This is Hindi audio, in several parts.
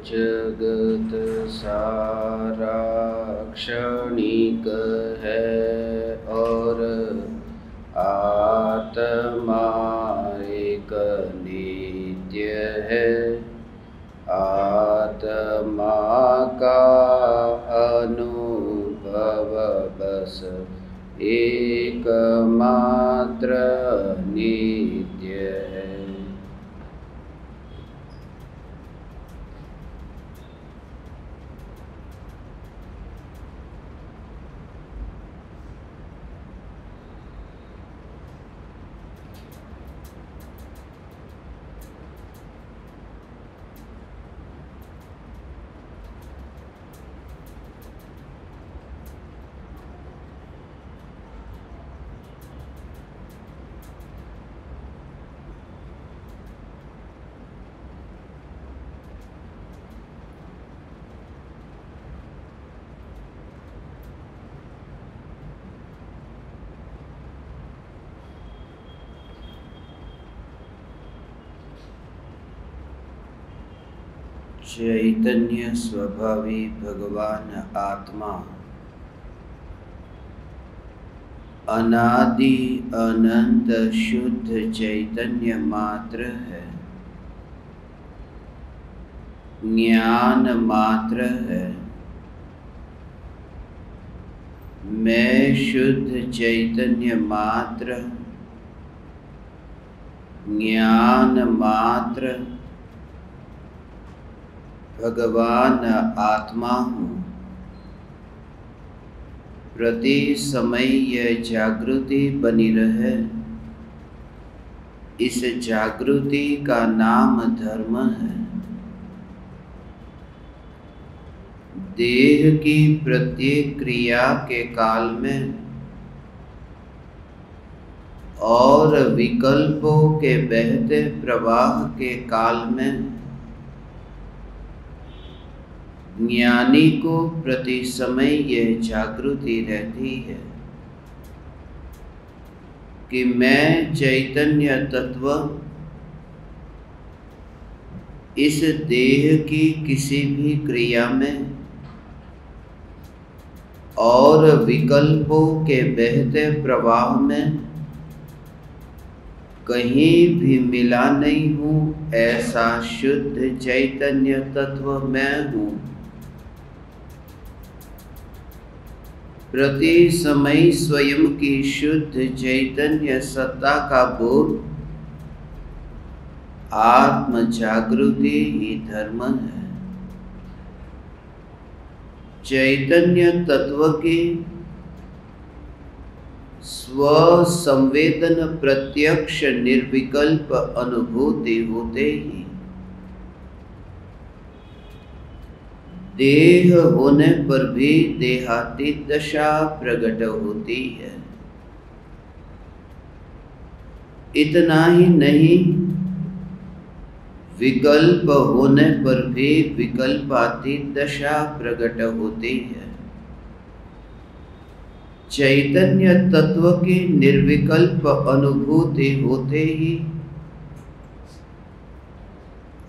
जगत सारा क्षणिक है और आत्मा एक नित्य है। आत्मा का अनुभव बस एकमात्र नित्य है। चैतन्य स्वभावी भगवान आत्मा अनादि अनंत शुद्ध चैतन्य मात्र है, ज्ञान मात्र है। मैं शुद्ध चैतन्य मात्र, ज्ञान मात्र भगवान आत्मा हूँ। प्रति समय यह जागृति बनी रहे, इस जागृति का नाम धर्म है। देह की प्रत्येक क्रिया के काल में और विकल्पों के बहते प्रवाह के काल में ज्ञानी को प्रति समय यह जागृति रहती है कि मैं चैतन्य तत्व इस देह की किसी भी क्रिया में और विकल्पों के बहते प्रवाह में कहीं भी मिला नहीं हूँ। ऐसा शुद्ध चैतन्य तत्व मैं हूँ। प्रति समय स्वयं की शुद्ध चैतन्य सत्ता का बोध आत्म जागृति ही धर्म है। चैतन्य तत्व की स्व संवेदन प्रत्यक्ष निर्विकल्प अनुभूति होते ही देह होने पर भी देहातीत दशा प्रकट होती है। इतना ही नहीं, विकल्प होने पर भी विकल्पातीत दशा प्रकट होती है। चैतन्य तत्व की निर्विकल्प अनुभूति होते ही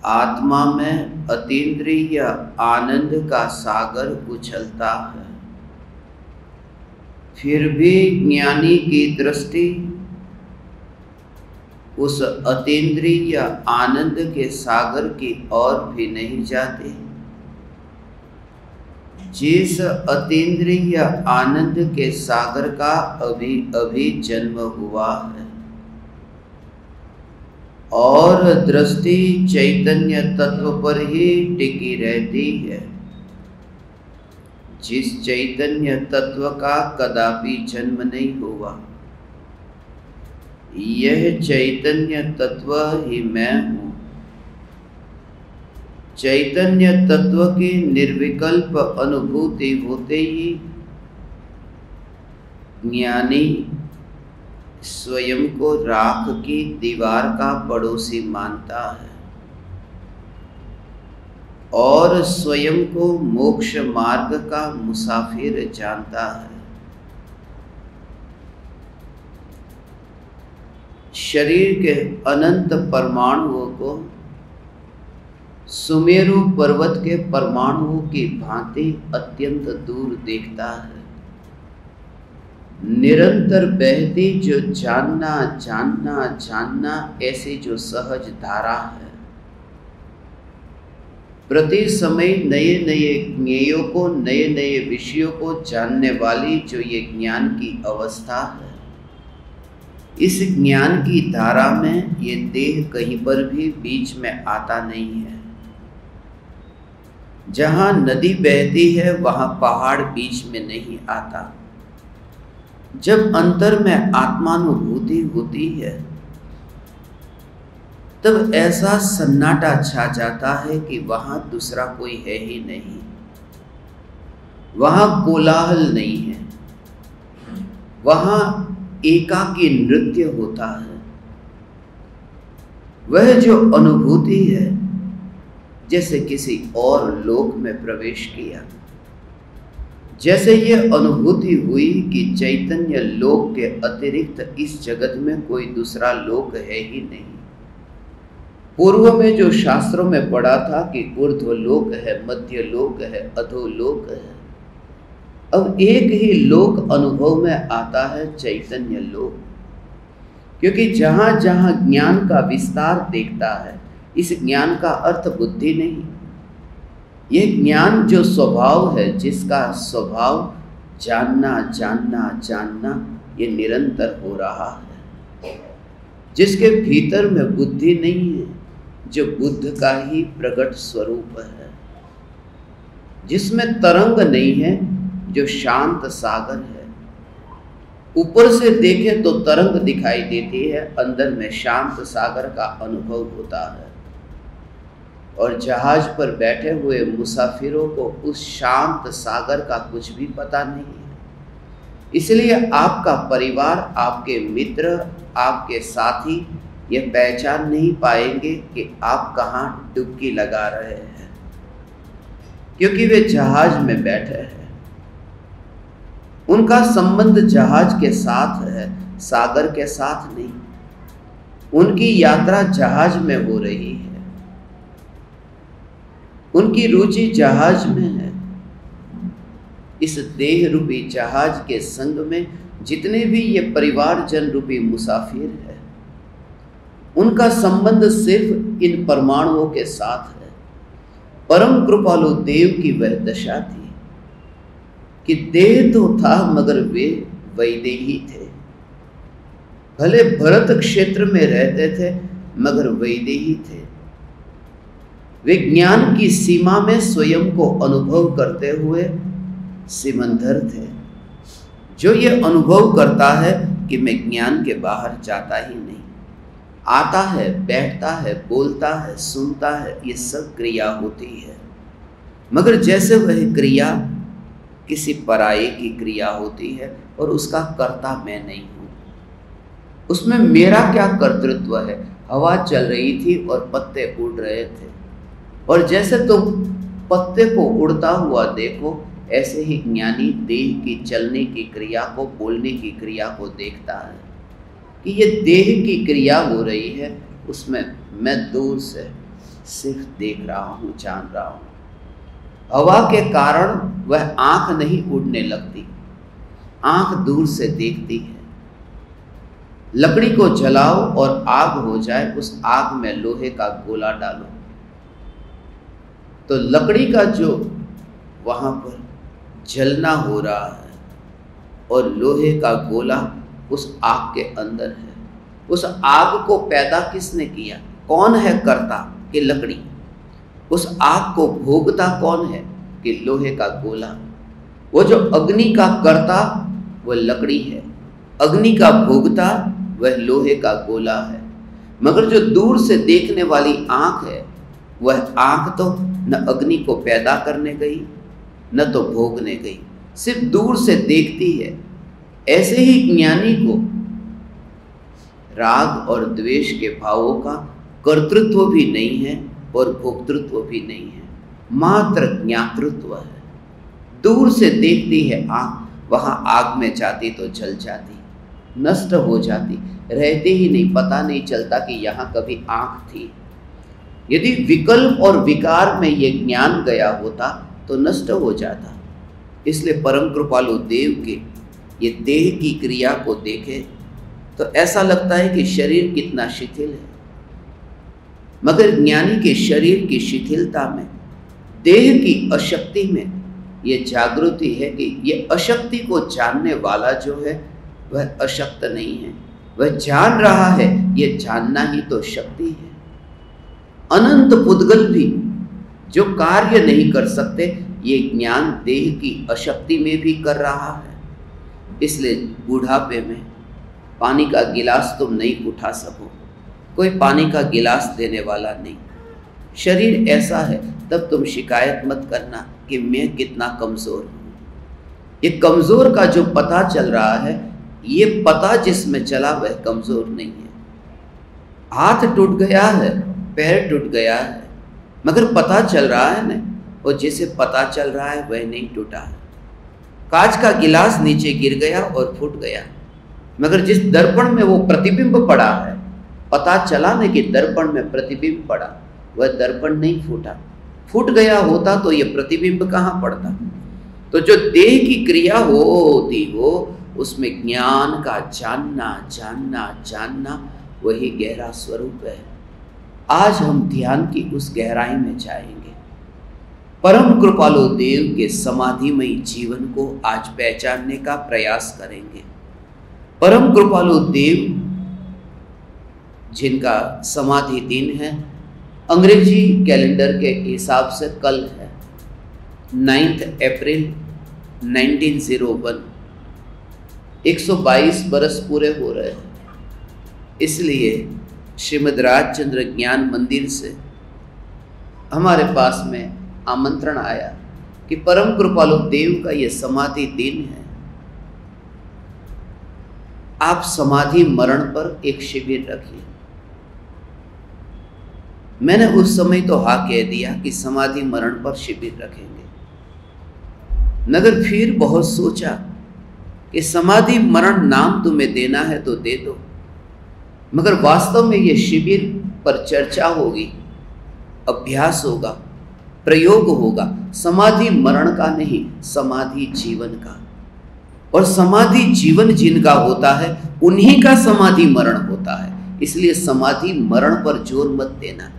आत्मा में अतीन्द्रिय आनंद का सागर उछलता है। फिर भी ज्ञानी की दृष्टि उस अतीन्द्रिय आनंद के सागर की ओर भी नहीं जाती। जिस अतीन्द्रिय आनंद के सागर का अभी अभी जन्म हुआ है और दृष्टि चैतन्य तत्व पर ही टिकी रहती है, जिस चैतन्य तत्व का कदापि जन्म नहीं हुआ। यह चैतन्य तत्व ही मैं हूँ। चैतन्य तत्व की निर्विकल्प अनुभूति होते ही ज्ञानी स्वयं को राख की दीवार का पड़ोसी मानता है और स्वयं को मोक्ष मार्ग का मुसाफिर जानता है। शरीर के अनंत परमाणुओं को सुमेरु पर्वत के परमाणुओं की भांति अत्यंत दूर देखता है। निरंतर बहती जो जानना जानना जानना ऐसी जो सहज धारा है, प्रति समय नए नए ज्ञेयों को, नए नए विषयों को जानने वाली जो ये ज्ञान की अवस्था है, इस ज्ञान की धारा में ये देह कहीं पर भी बीच में आता नहीं है। जहाँ नदी बहती है वहाँ पहाड़ बीच में नहीं आता। जब अंतर में आत्मानुभूति होती है तब ऐसा सन्नाटा छा जाता है कि वहाँ दूसरा कोई है ही नहीं, वहाँ कोलाहल नहीं है, वहाँ एकाकी नृत्य होता है। वह जो अनुभूति है जैसे किसी और लोक में प्रवेश किया, जैसे ये अनुभूति हुई कि चैतन्य लोक के अतिरिक्त इस जगत में कोई दूसरा लोक है ही नहीं। पूर्व में जो शास्त्रों में पढ़ा था कि ऊर्ध्व लोक है, मध्य लोक है, अधोलोक है, अब एक ही लोक अनुभव में आता है, चैतन्य लोक। क्योंकि जहाँ जहाँ ज्ञान का विस्तार देखता है, इस ज्ञान का अर्थ बुद्धि नहीं, ये ज्ञान जो स्वभाव है, जिसका स्वभाव जानना जानना जानना, ये निरंतर हो रहा है, जिसके भीतर में बुद्धि नहीं है, जो बुद्ध का ही प्रकट स्वरूप है, जिसमें तरंग नहीं है, जो शांत सागर है। ऊपर से देखें तो तरंग दिखाई देती है, अंदर में शांत सागर का अनुभव होता है। और जहाज पर बैठे हुए मुसाफिरों को उस शांत सागर का कुछ भी पता नहीं है। इसलिए आपका परिवार, आपके मित्र, आपके साथी ये पहचान नहीं पाएंगे कि आप कहाँ डुबकी लगा रहे हैं, क्योंकि वे जहाज में बैठे हैं। उनका संबंध जहाज के साथ है, सागर के साथ नहीं। उनकी यात्रा जहाज में हो रही है, उनकी रुचि जहाज में है। इस देह रूपी जहाज के संग में जितने भी ये परिवार जन रूपी मुसाफिर है, उनका संबंध सिर्फ इन परमाणुओं के साथ है। परम कृपालु देव की वह दशा थी कि देह तो था मगर वे वैदेही थे। भले भरत क्षेत्र में रहते थे मगर वैदेही थे। वे ज्ञान की सीमा में स्वयं को अनुभव करते हुए सिमंदर थे, जो ये अनुभव करता है कि मैं ज्ञान के बाहर जाता ही नहीं। आता है, बैठता है, बोलता है, सुनता है, ये सब क्रिया होती है, मगर जैसे वह क्रिया किसी पराये की क्रिया होती है और उसका कर्ता मैं नहीं हूँ। उसमें मेरा क्या कर्तृत्व है? हवा चल रही थी और पत्ते उड़ रहे थे, और जैसे तुम पत्ते को उड़ता हुआ देखो, ऐसे ही ज्ञानी देह की चलने की क्रिया को, बोलने की क्रिया को देखता है कि ये देह की क्रिया हो रही है, उसमें मैं दूर से सिर्फ देख रहा हूँ, जान रहा हूँ। हवा के कारण वह आँख नहीं उड़ने लगती, आँख दूर से देखती है। लकड़ी को जलाओ और आग हो जाए, उस आग में लोहे का गोला डालो तो लकड़ी का जो वहाँ पर जलना हो रहा है और लोहे का गोला उस आग के अंदर है। उस आग को पैदा किसने किया? कौन है कर्ता? कि लकड़ी। उस आग को भोगता कौन है? कि लोहे का गोला। वो जो अग्नि का कर्ता वह लकड़ी है, अग्नि का भोगता वह लोहे का गोला है। मगर जो दूर से देखने वाली आँख है, वह आँख तो न अग्नि को पैदा करने गई न तो भोगने गई, सिर्फ दूर से देखती है। ऐसे ही ज्ञानी को राग और द्वेष के भावों का कर्तृत्व भी नहीं है और भोक्तृत्व भी नहीं है, मात्र ज्ञातृत्व है। दूर से देखती है आँख, वहाँ आग में जाती तो जल जाती, नष्ट हो जाती, रहती ही नहीं, पता नहीं चलता कि यहाँ कभी आँख थी। यदि विकल्प और विकार में ये ज्ञान गया होता तो नष्ट हो जाता। इसलिए परम कृपालु देव के ये देह की क्रिया को देखे तो ऐसा लगता है कि शरीर कितना शिथिल है, मगर ज्ञानी के शरीर की शिथिलता में, देह की अशक्ति में ये जागृति है कि ये अशक्ति को जानने वाला जो है वह अशक्त नहीं है, वह जान रहा है। ये जानना ही तो शक्ति है। अनंत पुद्गल भी जो कार्य नहीं कर सकते, ये ज्ञान देह की अशक्ति में भी कर रहा है। इसलिए बुढ़ापे में पानी का गिलास तुम नहीं उठा सको, कोई पानी का गिलास देने वाला नहीं। शरीर ऐसा है, तब तुम शिकायत मत करना कि मैं कितना कमज़ोर हूँ। ये कमज़ोर का जो पता चल रहा है, ये पता जिसमें चला वह कमज़ोर नहीं है। हाथ टूट गया है, पैर टूट गया है, मगर पता चल रहा है ना, और जिसे पता चल रहा है वह नहीं टूटा है। कांच का गिलास नीचे गिर गया और फूट गया, मगर जिस दर्पण में वो प्रतिबिंब पड़ा है, पता चला न कि दर्पण में प्रतिबिंब पड़ा, वह दर्पण नहीं फूटा। फूट गया होता तो ये प्रतिबिंब कहाँ पड़ता। तो जो देह की क्रिया होती हो, उसमें ज्ञान का जानना जानना जानना वही गहरा स्वरूप है। आज हम ध्यान की उस गहराई में जाएंगे। परम कृपालु देव के समाधिमयी जीवन को आज पहचानने का प्रयास करेंगे। परम कृपालु देव जिनका समाधि दिन है, अंग्रेजी कैलेंडर के हिसाब से कल है 9 अप्रैल 1901। 122 बरस पूरे हो रहे हैं। इसलिए श्रीमद् राजचंद्र ज्ञान मंदिर से हमारे पास में आमंत्रण आया कि परम कृपालु देव का ये समाधि दिन है, आप समाधि मरण पर एक शिविर रखिए। मैंने उस समय तो हाँ कह दिया कि समाधि मरण पर शिविर रखेंगे, मगर फिर बहुत सोचा कि समाधि मरण नाम तुम्हें देना है तो दे दो, मगर वास्तव में ये शिविर पर चर्चा होगी, अभ्यास होगा, प्रयोग होगा, समाधि मरण का नहीं, समाधि जीवन का। और समाधि जीवन जिनका होता है उन्हीं का समाधि मरण होता है। इसलिए समाधि मरण पर जोर मत देना।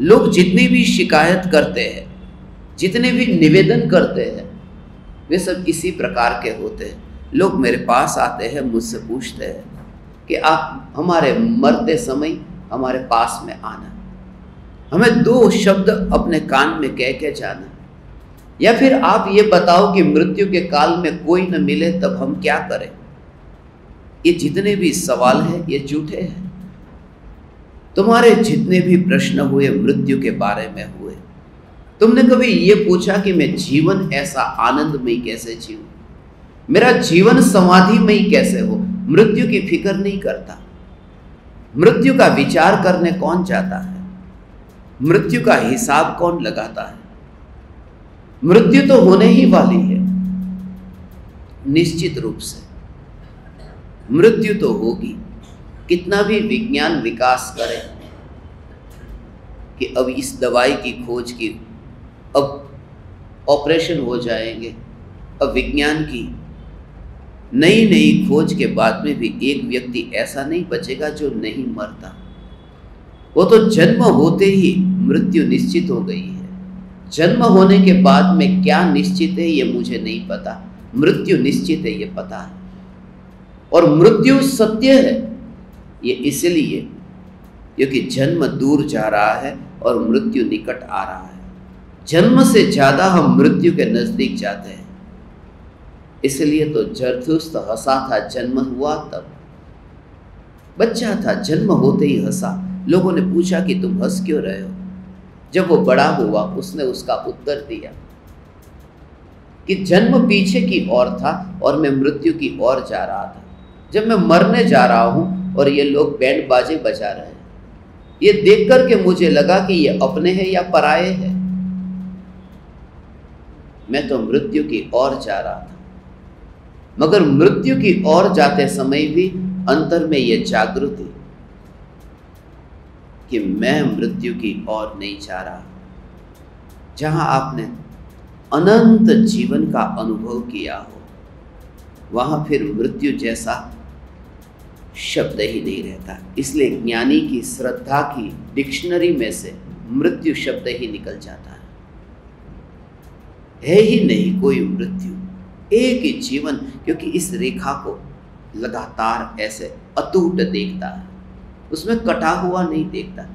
लोग जितनी भी शिकायत करते हैं, जितने भी निवेदन करते हैं, वे सब इसी प्रकार के होते हैं। लोग मेरे पास आते हैं, मुझसे पूछते हैं कि आप हमारे मरते समय हमारे पास में आना, हमें 2 शब्द अपने कान में कह के जाना, या फिर आप ये बताओ कि मृत्यु के काल में कोई न मिले तब हम क्या करें। ये जितने भी सवाल हैं ये झूठे हैं। तुम्हारे जितने भी प्रश्न हुए मृत्यु के बारे में हुए, तुमने कभी ये पूछा कि मैं जीवन ऐसा आनंदमय कैसे जीऊं, मेरा जीवन समाधिमय कैसे हो। मृत्यु की फिक्र नहीं करता। मृत्यु का विचार करने कौन जाता है? मृत्यु का हिसाब कौन लगाता है? मृत्यु तो होने ही वाली है, निश्चित रूप से मृत्यु तो होगी। कितना भी विज्ञान विकास करे कि अब इस दवाई की खोज की, अब ऑपरेशन हो जाएंगे, अब विज्ञान की नई नई खोज के बाद में भी एक व्यक्ति ऐसा नहीं बचेगा जो नहीं मरता। वो तो जन्म होते ही मृत्यु निश्चित हो गई है। जन्म होने के बाद में क्या निश्चित है ये मुझे नहीं पता, मृत्यु निश्चित है ये पता है। और मृत्यु सत्य है ये इसलिए क्योंकि जन्म दूर जा रहा है और मृत्यु निकट आ रहा है। जन्म से ज़्यादा हम मृत्यु के नज़दीक जाते हैं। इसलिए तो जरथुस्त हंसा था जन्म हुआ तब। बच्चा था, जन्म होते ही हंसा। लोगों ने पूछा कि तुम हंस क्यों रहे हो। जब वो बड़ा हुआ उसने उसका उत्तर दिया कि जन्म पीछे की ओर था और मैं मृत्यु की ओर जा रहा था। जब मैं मरने जा रहा हूँ और ये लोग बैंड बाजे बजा रहे हैं, ये देख कर के मुझे लगा कि ये अपने हैं या पराये हैं। मैं तो मृत्यु की ओर जा रहा था, मगर मृत्यु की ओर जाते समय भी अंतर में ये जागृति कि मैं मृत्यु की ओर नहीं जा रहा। जहाँ आपने अनंत जीवन का अनुभव किया हो, वहाँ फिर मृत्यु जैसा शब्द ही नहीं रहता। इसलिए ज्ञानी की श्रद्धा की डिक्शनरी में से मृत्यु शब्द ही निकल जाता है ही नहीं कोई मृत्यु, एक ही जीवन। क्योंकि इस रेखा को लगातार ऐसे अटूट देखता है, उसमें कटा हुआ नहीं देखता।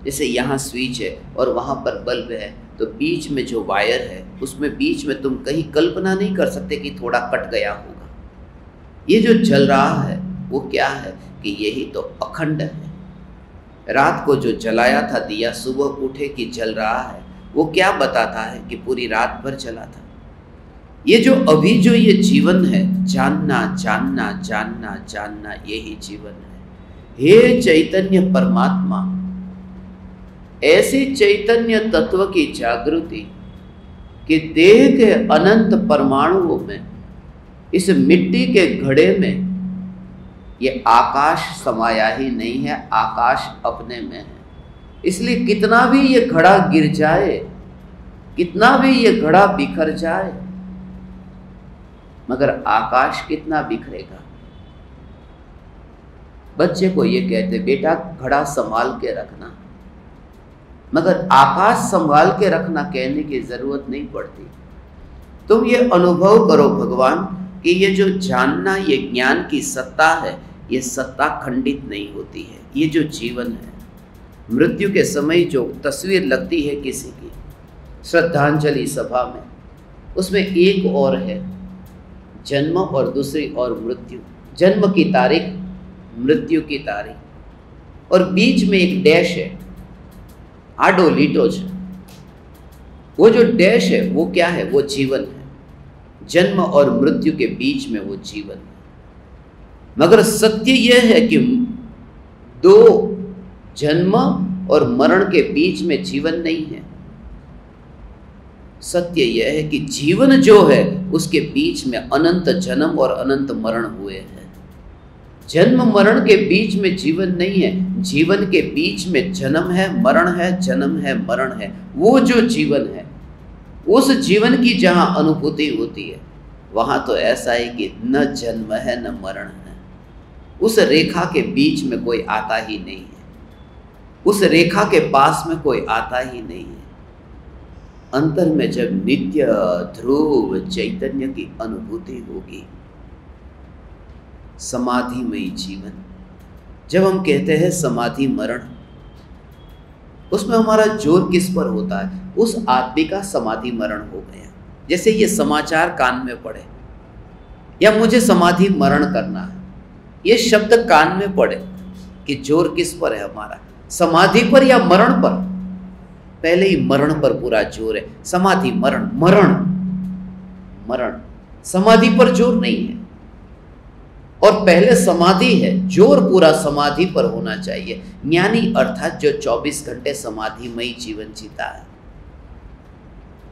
जैसे यहाँ स्विच है और वहाँ पर बल्ब है, तो बीच में जो वायर है उसमें बीच में तुम कहीं कल्पना नहीं कर सकते कि थोड़ा कट गया होगा। ये जो जल रहा है वो क्या है कि यही तो अखंड है। रात को जो जलाया था दिया, सुबह उठे कि जल रहा है, वो क्या बताता है कि पूरी रात भर जला था। ये जो अभी जो ये जीवन है, जानना जानना जानना जानना, यही जीवन है। हे चैतन्य परमात्मा, ऐसी चैतन्य तत्व की जागृति कि देह के अनंत परमाणुओं में, इस मिट्टी के घड़े में ये आकाश समाया ही नहीं है, आकाश अपने में है। इसलिए कितना भी ये घड़ा गिर जाए, कितना भी ये घड़ा बिखर जाए, मगर आकाश कितना बिखरेगा। बच्चे को ये कहते, बेटा घड़ा संभाल के रखना, मगर आकाश संभाल के रखना कहने की जरूरत नहीं पड़ती। तुम ये अनुभव करो भगवान कि ये जो जानना, ये ज्ञान की सत्ता है, ये सत्ता खंडित नहीं होती है। ये जो जीवन है, मृत्यु के समय जो तस्वीर लगती है किसी की श्रद्धांजलि सभा में, उसमें एक और है जन्म और दूसरी और मृत्यु। जन्म की तारीख, मृत्यु की तारीख, और बीच में एक डैश है, आडो लीटोज। वो जो डैश है वो क्या है? वो जीवन है। जन्म और मृत्यु के बीच में वो जीवन है। मगर सत्य यह है कि दो जन्म और मरण के बीच में जीवन नहीं है। सत्य यह है कि जीवन जो है उसके बीच में अनंत जन्म और अनंत मरण हुए हैं। जन्म मरण के बीच में जीवन नहीं है, जीवन के बीच में जन्म है, मरण है, जन्म है, मरण है। वो जो जीवन है, उस जीवन की जहाँ अनुभूति होती है, वहाँ तो ऐसा है कि न जन्म है न मरण है। उस रेखा के बीच में कोई आता ही नहीं है, उस रेखा के पास में कोई आता ही नहीं है। अंतर में जब नित्य ध्रुव चैतन्य की अनुभूति होगी, समाधिमयी जीवन। जब हम कहते हैं समाधि मरण, उसमें हमारा जोर किस पर होता है? उस आदमी का समाधि मरण हो गया। जैसे ये समाचार कान में पड़े या मुझे समाधि मरण करना है, ये शब्द कान में पड़े कि जोर किस पर है हमारा? समाधि पर या मरण पर? पहले ही मरण पर पूरा जोर है। समाधि मरण, मरण मरण, समाधि पर जोर नहीं है। और पहले समाधि है, जोर पूरा समाधि पर होना चाहिए। ज्ञानी अर्थात जो 24 घंटे समाधिमयी जीवन जीता है।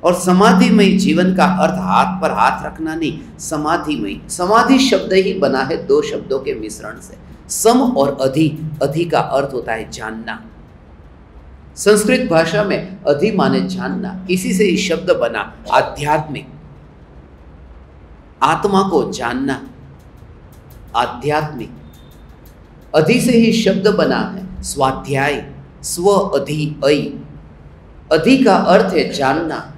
और समाधिमयी जीवन का अर्थ हाथ पर हाथ रखना नहीं, समाधिमयी। समाधि शब्द ही बना है दो शब्दों के मिश्रण से, सम और अधि। अधि का अर्थ होता है जानना। संस्कृत भाषा में अधि माने जानना, इसी से ही शब्द बना आध्यात्मिक। आत्मा को जानना, आध्यात्मिक। अधि से ही शब्द बना है स्वाध्याय, स्व अधि ऐ। अधि का अर्थ है जानना,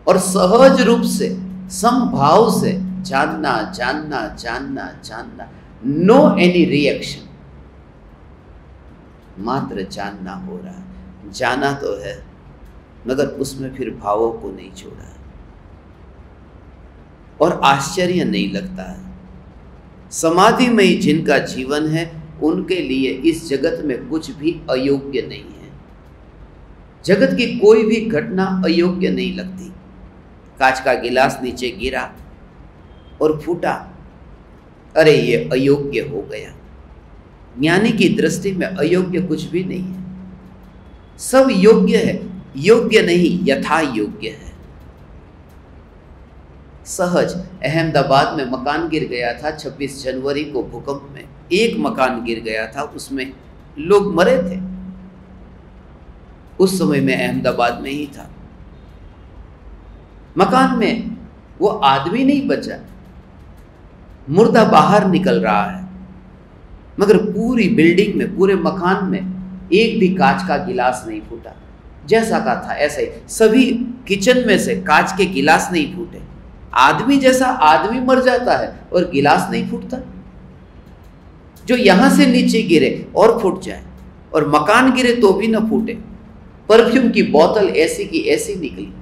और सहज रूप से, समभाव से जानना जानना जानना जानना, नो एनी रिएक्शन, मात्र जानना हो रहा है। जाना तो है, मगर उसमें फिर भावों को नहीं छोड़ा, और आश्चर्य नहीं लगता है। समाधिमयी जिनका जीवन है, उनके लिए इस जगत में कुछ भी अयोग्य नहीं है। जगत की कोई भी घटना अयोग्य नहीं लगती। कांच का गिलास नीचे गिरा और फूटा, अरे ये अयोग्य हो गया। ज्ञानी की दृष्टि में अयोग्य कुछ भी नहीं है, सब योग्य है। योग्य नहीं, यथा योग्य है। सहज। अहमदाबाद में मकान गिर गया था 26 जनवरी को भूकंप में, एक मकान गिर गया था, उसमें लोग मरे थे। उस समय मैं अहमदाबाद में ही था। मकान में वो आदमी नहीं बचा, मुर्दा बाहर निकल रहा है, मगर पूरी बिल्डिंग में, पूरे मकान में एक भी कांच का गिलास नहीं फूटा। जैसा का था ऐसा ही, सभी किचन में से कांच के गिलास नहीं फूटे। आदमी जैसा आदमी मर जाता है और गिलास नहीं फूटता। जो यहां से नीचे गिरे और फूट जाए, और मकान गिरे तो भी ना फूटे। परफ्यूम की बोतल ऐसी की ऐसी निकली।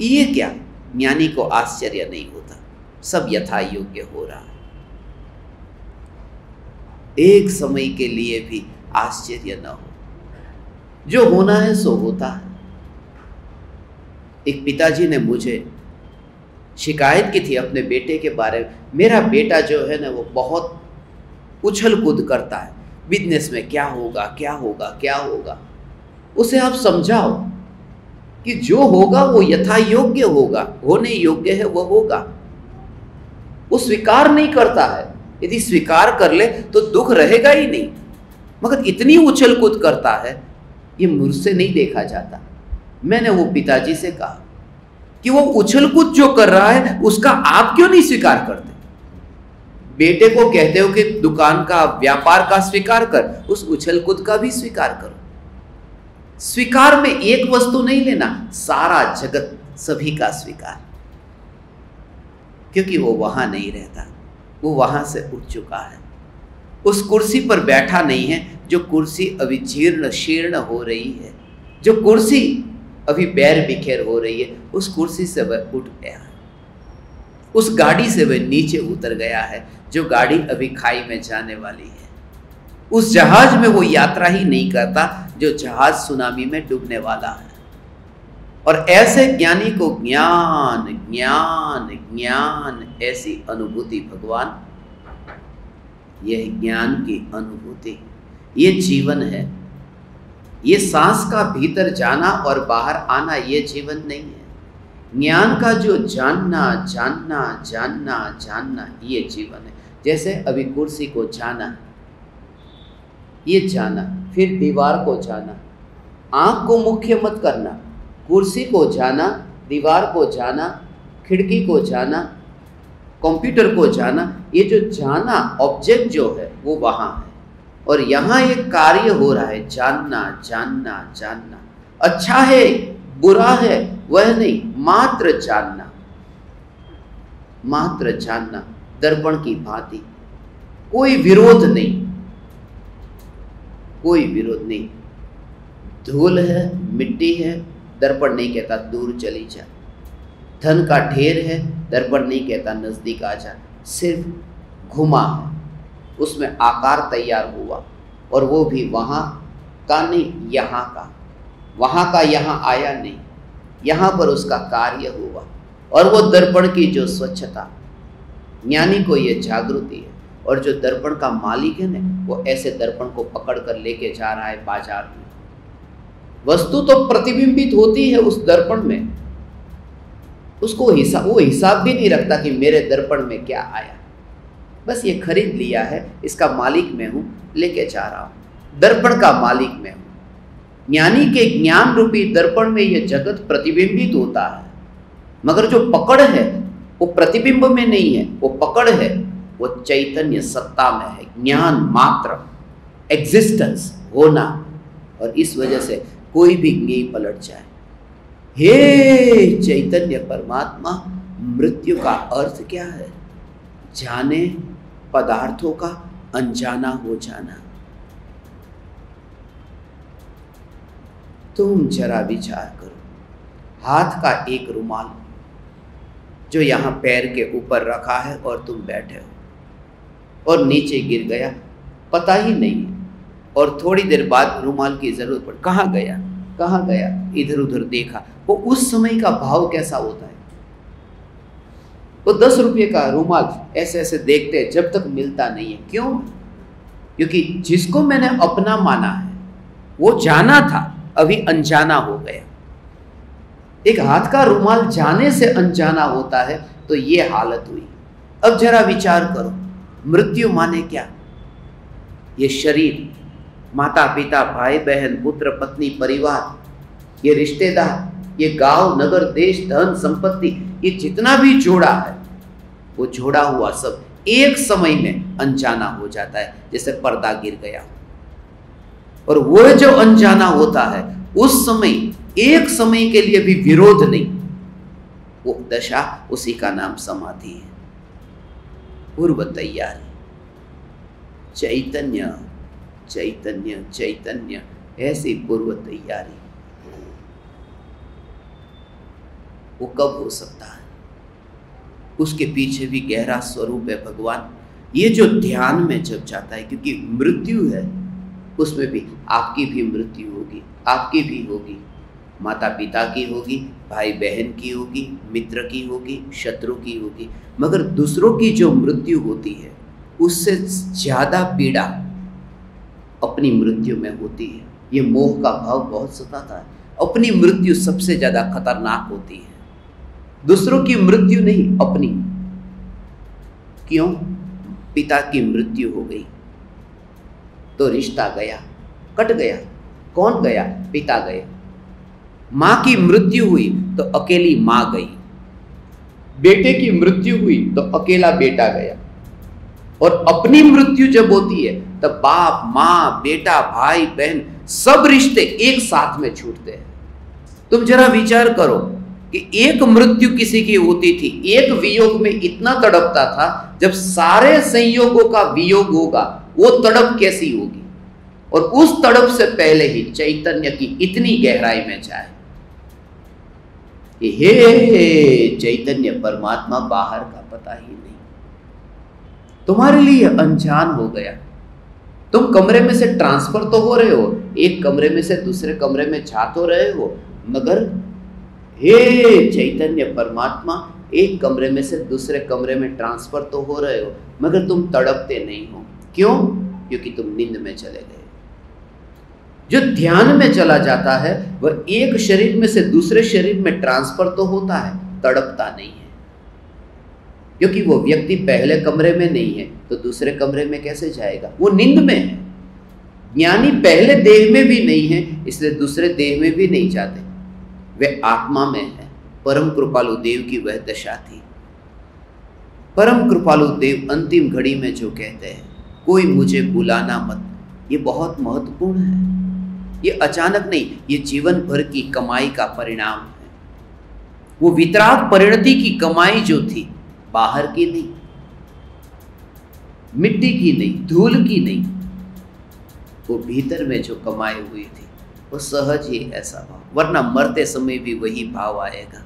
ये क्या? ज्ञानी को आश्चर्य नहीं होता, सब यथा योग्य हो रहा है। एक समय के लिए भी आश्चर्य न हो, जो होना है सो होता है। एक पिताजी ने मुझे शिकायत की थी अपने बेटे के बारे में। मेरा बेटा जो है ना, वो बहुत उछल कूद करता है, बिजनेस में क्या होगा क्या होगा क्या होगा। उसे आप समझाओ कि जो होगा वो यथा योग्य होगा, होने योग्य है वो होगा। वो स्वीकार नहीं करता है। यदि स्वीकार कर ले तो दुख रहेगा ही नहीं, मगर इतनी उछल कूद करता है, ये मुझसे नहीं देखा जाता। मैंने वो पिताजी से कहा कि वो उछल कूद जो कर रहा है उसका आप क्यों नहीं स्वीकार करते? बेटे को कहते हो कि दुकान का, व्यापार का स्वीकार कर, उस उछल कूद का भी स्वीकार करो। स्वीकार में एक वस्तु नहीं लेना, सारा जगत, सभी का स्वीकार। क्योंकि वो वहां नहीं रहता, वो वहां से उठ चुका है। उस कुर्सी पर बैठा नहीं है जो कुर्सी अभी जीर्ण शीर्ण हो रही है, जो कुर्सी अभी बैर बिखेर हो रही है, उस कुर्सी से वह उठ गया है। उस गाड़ी से वह नीचे उतर गया है, जो गाड़ी अभी खाई में जाने वाली है। उस जहाज में वो यात्रा ही नहीं करता जो जहाज सुनामी में डूबने वाला है। और ऐसे ज्ञानी को ज्ञान ज्ञान ज्ञान, ऐसी अनुभूति भगवान, यह ज्ञान की अनुभूति, ये जीवन है। ये सांस का भीतर जाना और बाहर आना, ये जीवन नहीं है। ज्ञान का जो जानना जानना जानना जानना, ये जीवन है। जैसे अभी कुर्सी को जाना, ये जाना, फिर दीवार को जाना। आँख को मुख्य मत करना, कुर्सी को जाना, दीवार को जाना, खिड़की को जाना, कंप्यूटर को जाना। ये जो जाना, ऑब्जेक्ट जो है वो वहाँ है, और यहाँ एक कार्य हो रहा है, जानना जानना जानना। अच्छा है बुरा है वह नहीं, मात्र जानना, मात्र जानना। दर्पण की भांति, कोई विरोध नहीं, कोई विरोध नहीं। धूल है, मिट्टी है, दर्पण नहीं कहता दूर चली जा। धन का ढेर है, दर्पण नहीं कहता नजदीक आ जा। सिर्फ घुमा है, उसमें आकार तैयार हुआ, और वो भी वहाँ का नहीं, यहाँ का। वहाँ का यहाँ आया नहीं, यहाँ पर उसका कार्य हुआ। और वो दर्पण की जो स्वच्छता, ज्ञानी को ये जागृति है। और जो दर्पण का मालिक है ना, वो ऐसे दर्पण को पकड़ कर लेके जा रहा है बाजार में। वस्तु तो प्रतिबिंबित होती है उस दर्पण में, उसको वो हिसाब भी नहीं रखता कि मेरे दर्पण में क्या आया। बस ये खरीद लिया है, इसका मालिक मैं हूँ, लेके जा रहा हूँ। दर्पण का मालिक मैं हूँ। ज्ञानी के ज्ञान रूपी दर्पण में ये जगत प्रतिबिंबित होता है, मगर जो पकड़ है वो प्रतिबिंब में नहीं है, वो पकड़ है, वो चैतन्य सत्ता में है। ज्ञान मात्र, एग्जिस्टेंस, होना। और इस वजह से कोई भी ज्ञेय पलट जाए, हे चैतन्य परमात्मा, मृत्यु का अर्थ क्या है? जाने पदार्थों का अनजाना हो जाना। तुम जरा विचार करो, हाथ का एक रुमाल जो यहाँ पैर के ऊपर रखा है और तुम बैठे हो और नीचे गिर गया, पता ही नहीं, और थोड़ी देर बाद रुमाल की जरूरत पड़, कहाँ गया कहाँ गया, इधर उधर देखा। वो उस समय का भाव कैसा होता है? वो 10 रुपये का रुमाल ऐसे ऐसे देखते हैं जब तक मिलता नहीं है। क्यों? क्योंकि जिसको मैंने अपना माना है वो जाना था, अभी अनजाना हो गया। एक हाथ का रुमाल जाने से अनजाना होता है, तो ये हालत हुई। अब जरा विचार करो, मृत्यु माने क्या? ये शरीर, माता पिता, भाई बहन, पुत्र पत्नी, परिवार, ये रिश्तेदार, ये गांव, नगर, देश, धन, संपत्ति, ये जितना भी जोड़ा है, वो जोड़ा हुआ सब एक समय में अनजाना हो जाता है, जैसे पर्दा गिर गया। और वो जो अनजाना होता है, उस समय एक समय के लिए भी विरोध नहीं, वो दशा, उसी का नाम समाधि है। पूर्व तैयारी, चैतन्य चैतन्य चैतन्य, ऐसी पूर्व तैयारी वो कब हो सकता है? उसके पीछे भी गहरा स्वरूप है भगवान। ये जो ध्यान में जब जाता है, क्योंकि मृत्यु है, उसमें भी आपकी भी मृत्यु होगी, आपकी भी होगी, माता पिता की होगी, भाई बहन की होगी, मित्र की होगी, शत्रु की होगी, मगर दूसरों की जो मृत्यु होती है उससे ज़्यादा पीड़ा अपनी मृत्यु में होती है। ये मोह का भाव बहुत सताता है। अपनी मृत्यु सबसे ज़्यादा खतरनाक होती है, दूसरों की मृत्यु नहीं, अपनी। क्यों? पिता की मृत्यु हो गई तो रिश्ता गया, कट गया। कौन गया? पिता गए। माँ की मृत्यु हुई तो अकेली माँ गई। बेटे की मृत्यु हुई तो अकेला बेटा गया। और अपनी मृत्यु जब होती है तब बाप, माँ, बेटा, भाई, बहन, सब रिश्ते एक साथ में छूटते हैं। तुम जरा विचार करो कि एक मृत्यु किसी की होती थी, एक वियोग में इतना तड़पता था, जब सारे संयोगों का वियोग होगा वो तड़प कैसी होगी? और उस तड़प से पहले ही चैतन्य की इतनी गहराई में जाए, हे चैतन्य परमात्मा बाहर का पता ही नहीं, तुम्हारे लिए अनजान हो गया। तुम कमरे में से ट्रांसफर तो हो रहे हो, एक कमरे में से दूसरे कमरे में जा तो रहे हो, मगर हे चैतन्य परमात्मा, एक कमरे में से दूसरे कमरे में ट्रांसफर तो हो रहे हो, मगर तुम तड़पते नहीं हो। क्यों? क्योंकि तुम नींद में चले गए। जो ध्यान में चला जाता है वह एक शरीर में से दूसरे शरीर में ट्रांसफर तो होता है, तड़पता नहीं है। क्योंकि वो व्यक्ति पहले कमरे में नहीं है तो दूसरे कमरे में कैसे जाएगा? वो नींद में है। ज्ञानी पहले देह में भी नहीं है, इसलिए दूसरे देह में भी नहीं जाते, वे आत्मा में है। परम कृपालु देव की वह दशा थी। परम कृपालु देव अंतिम घड़ी में जो कहते हैं, कोई मुझे बुलाना मत, ये बहुत महत्वपूर्ण है। ये अचानक नहीं, ये जीवन भर की कमाई का परिणाम है। वो वितराग परिणति की कमाई जो थी, बाहर की नहीं, मिट्टी की नहीं, धूल की नहीं, वो भीतर में जो कमाई हुई थी, वो सहज ही ऐसा भाव, वरना मरते समय भी वही भाव आएगा।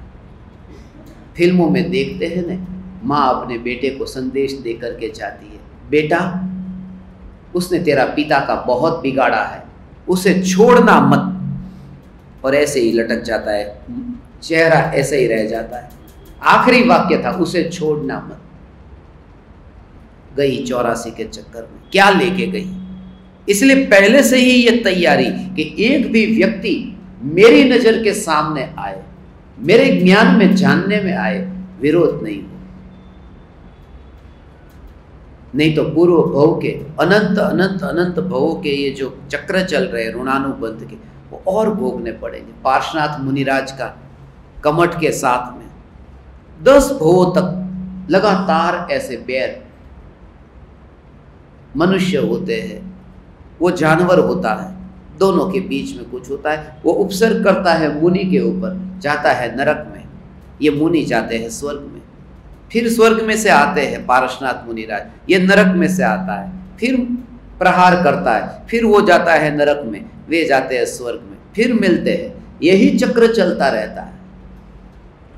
फिल्मों में देखते हैं ना, माँ अपने बेटे को संदेश दे करके जाती है, बेटा उसने तेरा पिता का बहुत बिगाड़ा है, उसे छोड़ना मत। और ऐसे ही लटक जाता है, चेहरा ऐसे ही रह जाता है। आखिरी वाक्य था, उसे छोड़ना मत। गई 84 के चक्कर में, क्या लेके गई? इसलिए पहले से ही ये तैयारी कि एक भी व्यक्ति मेरी नजर के सामने आए, मेरे ज्ञान में जानने में आए, विरोध नहीं हो। नहीं तो पूर्व भव के अनंत अनंत अनंत भवों के ये जो चक्र चल रहे ऋणानुबंध के, वो और भोगने पड़ेंगे। पार्श्वनाथ मुनिराज का कमठ के साथ में 10 भवों तक लगातार ऐसे बैर, मनुष्य होते हैं, वो जानवर होता है, दोनों के बीच में कुछ होता है। वो उपसर्ग करता है मुनि के ऊपर, जाता है नरक में, ये मुनि जाते हैं स्वर्ग में, फिर स्वर्ग में से आते हैं पार्श्वनाथ मुनिराज, ये नरक में से आता है, फिर प्रहार करता है, फिर वो जाता है नरक में, वे जाते हैं स्वर्ग में, फिर मिलते हैं। यही चक्र चलता रहता है।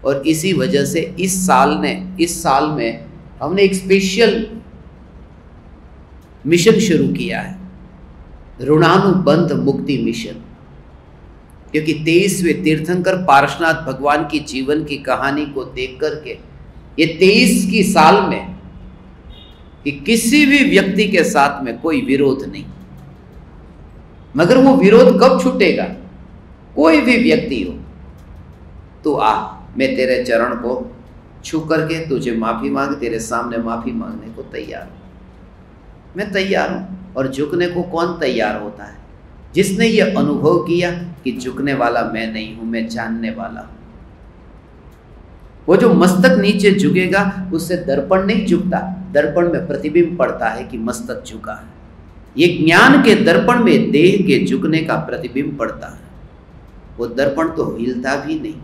और इसी वजह से इस साल में हमने एक स्पेशल मिशन शुरू किया है, ऋणानुबंध मुक्ति मिशन। क्योंकि 23वें तीर्थंकर पार्श्वनाथ भगवान की जीवन की कहानी को देख करके ये 23 की साल में कि किसी भी व्यक्ति के साथ में कोई विरोध नहीं, मगर वो विरोध कब छूटेगा? कोई भी व्यक्ति हो, तो आ, मैं तेरे चरण को छू करके तुझे माफी मांग, तेरे सामने माफी मांगने को तैयार हूं, मैं तैयार हूं। और झुकने को कौन तैयार होता है? जिसने ये अनुभव किया कि झुकने वाला मैं नहीं हूं, मैं जानने वाला हूं। वो जो मस्तक नीचे झुकेगा उससे दर्पण नहीं झुकता, दर्पण में प्रतिबिंब पड़ता है कि मस्तक झुका है। ये ज्ञान के दर्पण में देह के झुकने का प्रतिबिंब पड़ता है। वो दर्पण तो हिलता भी नहीं,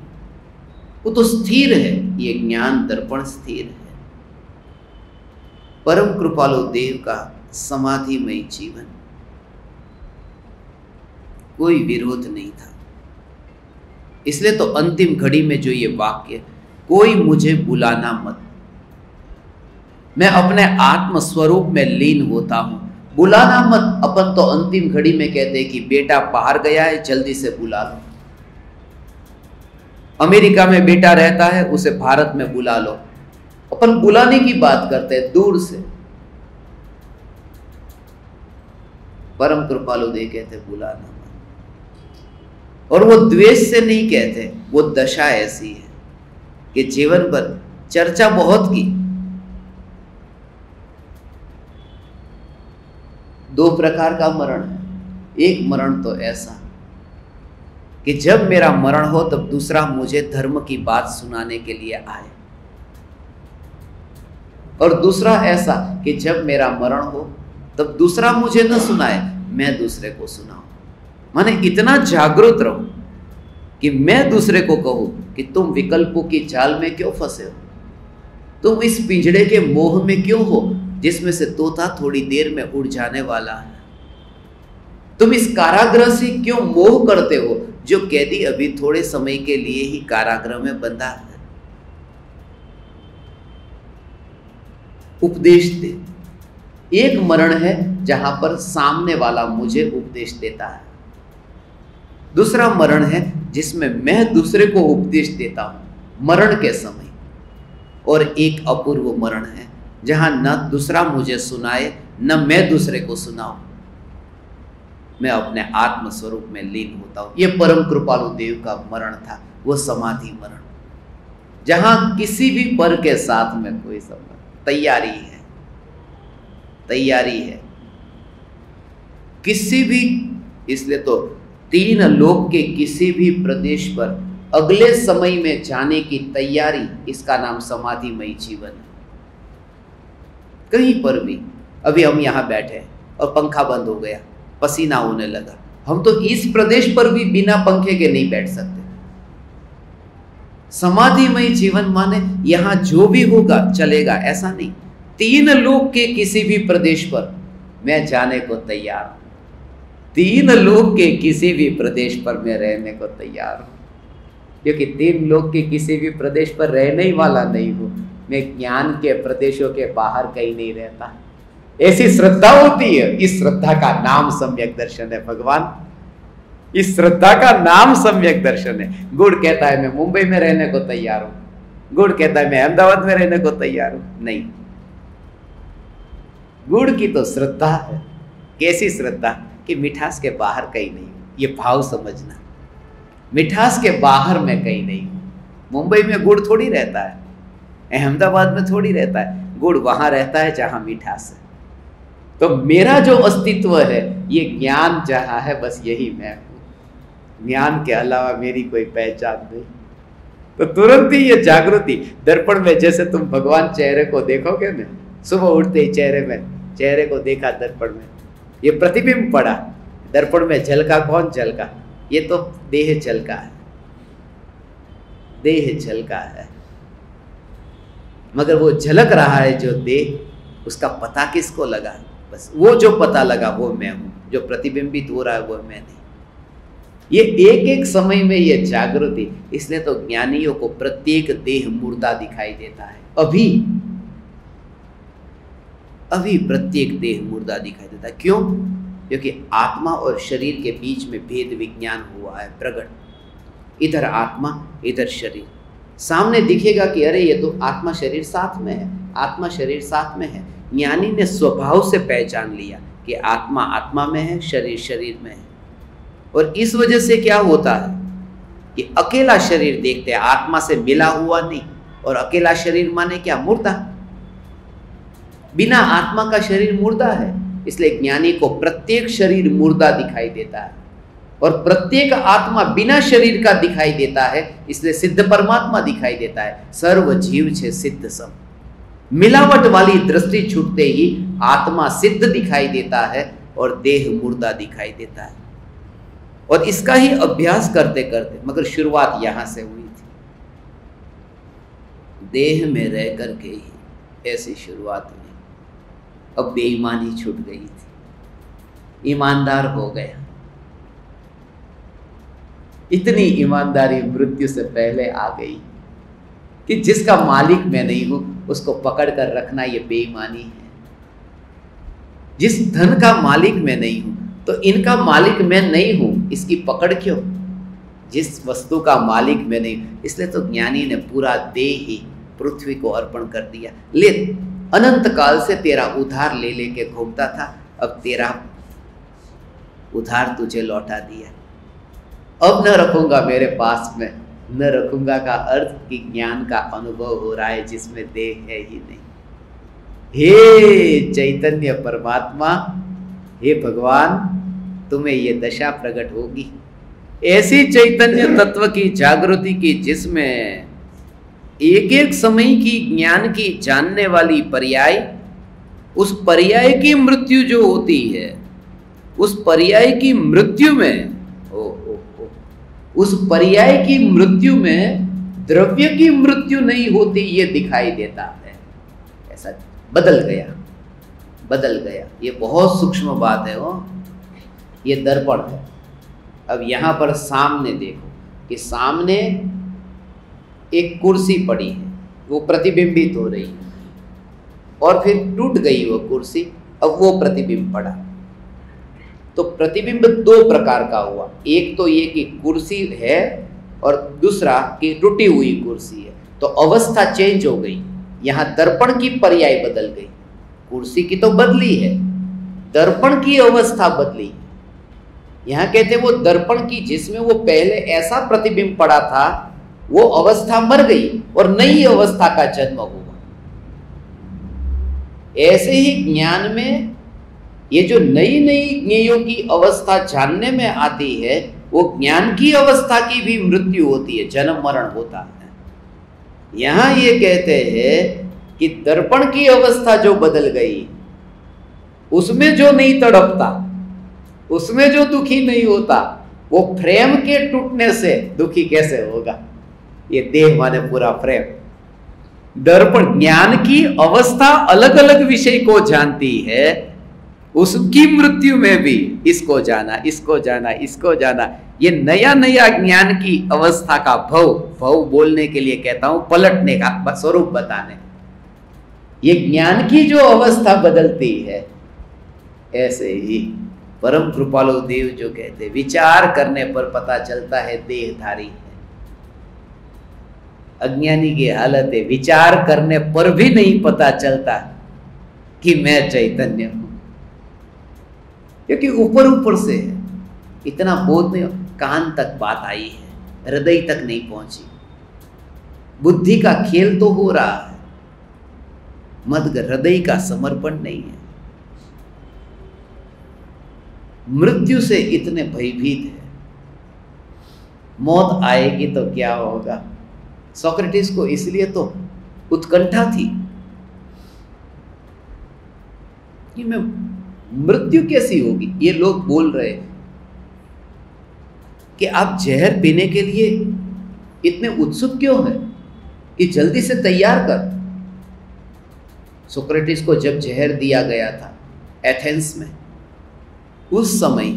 वो तो स्थिर है। ये ज्ञान दर्पण स्थिर है। परम कृपालु देव का समाधिमय जीवन, कोई विरोध नहीं था। इसलिए तो अंतिम घड़ी में जो ये वाक्य, कोई मुझे बुलाना मत, मैं अपने आत्म स्वरूप में लीन होता हूं, बुलाना मत। अपन तो अंतिम घड़ी में कहते हैं कि बेटा बाहर गया है, जल्दी से बुला लो। अमेरिका में बेटा रहता है, उसे भारत में बुला लो। अपन बुलाने की बात करते हैं दूर से। परम कृपालु देव कहते बुलाना मत। और वो द्वेष से नहीं कहते, वो दशा ऐसी है कि जीवन भर चर्चा बहुत की। दो प्रकार का मरण है। एक मरण तो ऐसा कि जब मेरा मरण हो तब दूसरा मुझे धर्म की बात सुनाने के लिए आए, और दूसरा ऐसा कि जब मेरा मरण हो तब दूसरा मुझे न सुनाए, मैं दूसरे को सुनाऊं। माने इतना जागरूक रहो कि मैं दूसरे को कहूं कि तुम विकल्पों की जाल में क्यों फंसे हो, तुम इस पिंजड़े के मोह में क्यों हो जिसमें से तोता थोड़ी देर में उड़ जाने वाला है, तुम इस कारागृह से क्यों मोह करते हो जो कैदी अभी थोड़े समय के लिए ही कारागृह में बंधा है। उपदेश दे। एक मरण है जहां पर सामने वाला मुझे उपदेश देता है, दूसरा मरण है जिसमें मैं दूसरे को उपदेश देता हूं मरण के समय, और एक अपूर्व मरण है जहां न दूसरा मुझे सुनाए न मैं दूसरे को सुनाऊं, मैं अपने आत्म स्वरूप में लीन होता हूं। यह परम कृपालु देव का मरण था, वो समाधि मरण, जहां किसी भी पर के साथ में कोई संबंध, तैयारी है, तैयारी है किसी भी। इसलिए तो तीन लोक के किसी भी प्रदेश पर अगले समय में जाने की तैयारी, इसका नाम समाधिमय जीवन है। कहीं पर भी, अभी हम यहां बैठे और पंखा बंद हो गया, पसीना होने लगा, हम तो इस प्रदेश पर भी बिना पंखे के नहीं बैठ सकते। समाधिमय जीवन माने यहां जो भी होगा चलेगा, ऐसा नहीं। तीन लोक के किसी भी प्रदेश पर मैं जाने को तैयार हूं, तीन लोक के किसी भी प्रदेश पर मैं रहने को तैयार हूं, क्योंकि तीन लोक के किसी भी प्रदेश पर रहने ही वाला नहीं हूं। मैं ज्ञान के प्रदेशों के बाहर कहीं नहीं रहता। ऐसी श्रद्धा होती है, इस श्रद्धा का नाम सम्यक दर्शन है भगवान। इस श्रद्धा का नाम सम्यक दर्शन है। गुड़ कहता है मैं मुंबई में रहने को तैयार हूं, गुड़ कहता है मैं अहमदाबाद में रहने को तैयार हूं। नहीं, गुड़ की तो श्रद्धा है। कैसी श्रद्धा कि मिठास के बाहर कहीं नहीं हूं, ये भाव समझना। मिठास के बाहर मैं कहीं नहीं हूं। मुंबई में गुड़ थोड़ी रहता है, अहमदाबाद में थोड़ी रहता है, गुड़ वहां रहता है जहां मिठास है। तो मेरा जो अस्तित्व है, ये ज्ञान जहां है बस यही मैं हूं, ज्ञान के अलावा मेरी कोई पहचान नहीं। तो तुरंत ही ये जागृति दर्पण में, जैसे तुम भगवान चेहरे को देखोगे ना, सुबह उठते ही चेहरे को देखा दर्पण में, ये प्रतिबिंब पड़ा दर्पण में, झलका कौन झलका? ये तो देह झलका है, देह झलका है। मगर वो झलक रहा है जो देह, उसका पता किसको लगा? बस वो जो पता लगा वो मैं हूं, जो प्रतिबिंबित हो रहा है वो मैं नहीं। ये एक एक समय में ये जागृति, इसलिए तो ज्ञानियों को प्रत्येक देह मुर्दा दिखाई देता है। अभी प्रत्येक देह मुर्दा दिखाई देता है। क्यों? क्योंकि आत्मा और शरीर के बीच में भेद विज्ञान हुआ है प्रकट। इधर आत्मा, इधर शरीर। सामने दिखेगा कि अरे ये तो आत्मा शरीर साथ में है, आत्मा शरीर साथ में है। ज्ञानी ने स्वभाव से पहचान लिया कि आत्मा आत्मा में है, शरीर शरीर में है। और इस वजह से क्या होता है कि अकेला शरीर देखते हैं, आत्मा से मिला हुआ नहीं। और अकेला शरीर माने क्या? मुर्दा। बिना आत्मा का शरीर मुर्दा है। इसलिए ज्ञानी को प्रत्येक शरीर मुर्दा दिखाई देता है। और प्रत्येक आत्मा बिना शरीर का दिखाई देता है, इसलिए सिद्ध परमात्मा दिखाई देता है। सर्व जीव छे सिद्ध सम। मिलावट वाली दृष्टि छूटते ही आत्मा सिद्ध दिखाई देता है और देह मुर्दा दिखाई देता है। और इसका ही अभ्यास करते करते, मगर शुरुआत यहां से हुई थी, देह में रह करके ही ऐसी शुरुआत हुई। अब बेईमानी छूट गई थी, ईमानदार हो गया। इतनी ईमानदारी मृत्यु से पहले आ गई कि जिसका मालिक मैं नहीं हूं उसको पकड़ कर रखना ये बेईमानी है। जिस धन का मालिक मैं नहीं हूं तो इनका मालिक मैं नहीं हूं, इसकी पकड़ क्यों? जिस वस्तु का मालिक मैं नहीं, इसलिए तो ज्ञानी ने पूरा देह ही पृथ्वी को अर्पण कर दिया। ले, अनंत काल से तेरा उधार ले लेके घूमता था, अब तेरा उधार तुझे लौटा दिया। अब न रखूंगा मेरे पास में, न रखूंगा का अर्थ कि ज्ञान का अनुभव हो रहा है जिसमें देह है ही नहीं। हे चैतन्य परमात्मा, हे भगवान, तुम्हें ये दशा प्रकट होगी। ऐसी चैतन्य तत्व की जागृति की जिसमें एक एक समय की ज्ञान की जानने वाली पर्याय, उस पर्याय की मृत्यु जो होती है, उस पर्याय की मृत्यु में उस पर्याय की मृत्यु में द्रव्य की मृत्यु नहीं होती, ये दिखाई देता है। ऐसा बदल गया, बदल गया। ये बहुत सूक्ष्म बात है। वो ये दर्पण है। अब यहाँ पर सामने देखो कि सामने एक कुर्सी पड़ी है, वो प्रतिबिंबित हो रही है, और फिर टूट गई वो कुर्सी, अब वो प्रतिबिंब पड़ा। तो प्रतिबिंब दो प्रकार का हुआ। एक तो ये कि कुर्सी है, और दूसरा कि टूटी हुई कुर्सी है। तो अवस्था चेंज हो गई। यहाँ दर्पण की पर्याय बदल गई। कुर्सी की तो बदली है, दर्पण की अवस्था बदली। यहाँ कहते वो दर्पण की जिसमें वो पहले ऐसा प्रतिबिंब पड़ा था, वो अवस्था मर गई और नई अवस्था का जन्म हुआ। ऐसे ही ज्ञान में ये जो नई नई ज्ञेयों की अवस्था जानने में आती है, वो ज्ञान की अवस्था की भी मृत्यु होती है, जन्म मरण होता है। यहाँ ये कहते हैं कि दर्पण की अवस्था जो बदल गई, उसमें जो नहीं तड़पता, उसमें जो दुखी नहीं होता, वो फ्रेम के टूटने से दुखी कैसे होगा? ये देह माने पूरा फ्रेम। दर्पण ज्ञान की अवस्था अलग अलग विषय को जानती है, उसकी मृत्यु में भी इसको जाना, इसको जाना, इसको जाना। ये नया नया ज्ञान की अवस्था का भव, भव बोलने के लिए कहता हूं, पलटने का स्वरूप बताने। ये ज्ञान की जो अवस्था बदलती है, ऐसे ही परम कृपालु देव जो कहते, विचार करने पर पता चलता है देहधारी है। अज्ञानी की हालत है, विचार करने पर भी नहीं पता चलता कि मैं चैतन्य हूं, क्योंकि ऊपर ऊपर से है, इतना बोध नहीं। कान तक बात आई है, हृदय तक नहीं पहुंची। बुद्धि का खेल तो हो रहा है, मगर हृदय का समर्पण नहीं है। मृत्यु से इतने भयभीत है, मौत आएगी तो क्या होगा। सोक्रेटिस को इसलिए तो उत्कंठा थी कि मैं मृत्यु कैसी होगी। ये लोग बोल रहे हैं कि आप जहर पीने के लिए इतने उत्सुक क्यों हैं कि जल्दी से तैयार कर। सोक्रेटिस को जब जहर दिया गया था एथेंस में, उस समय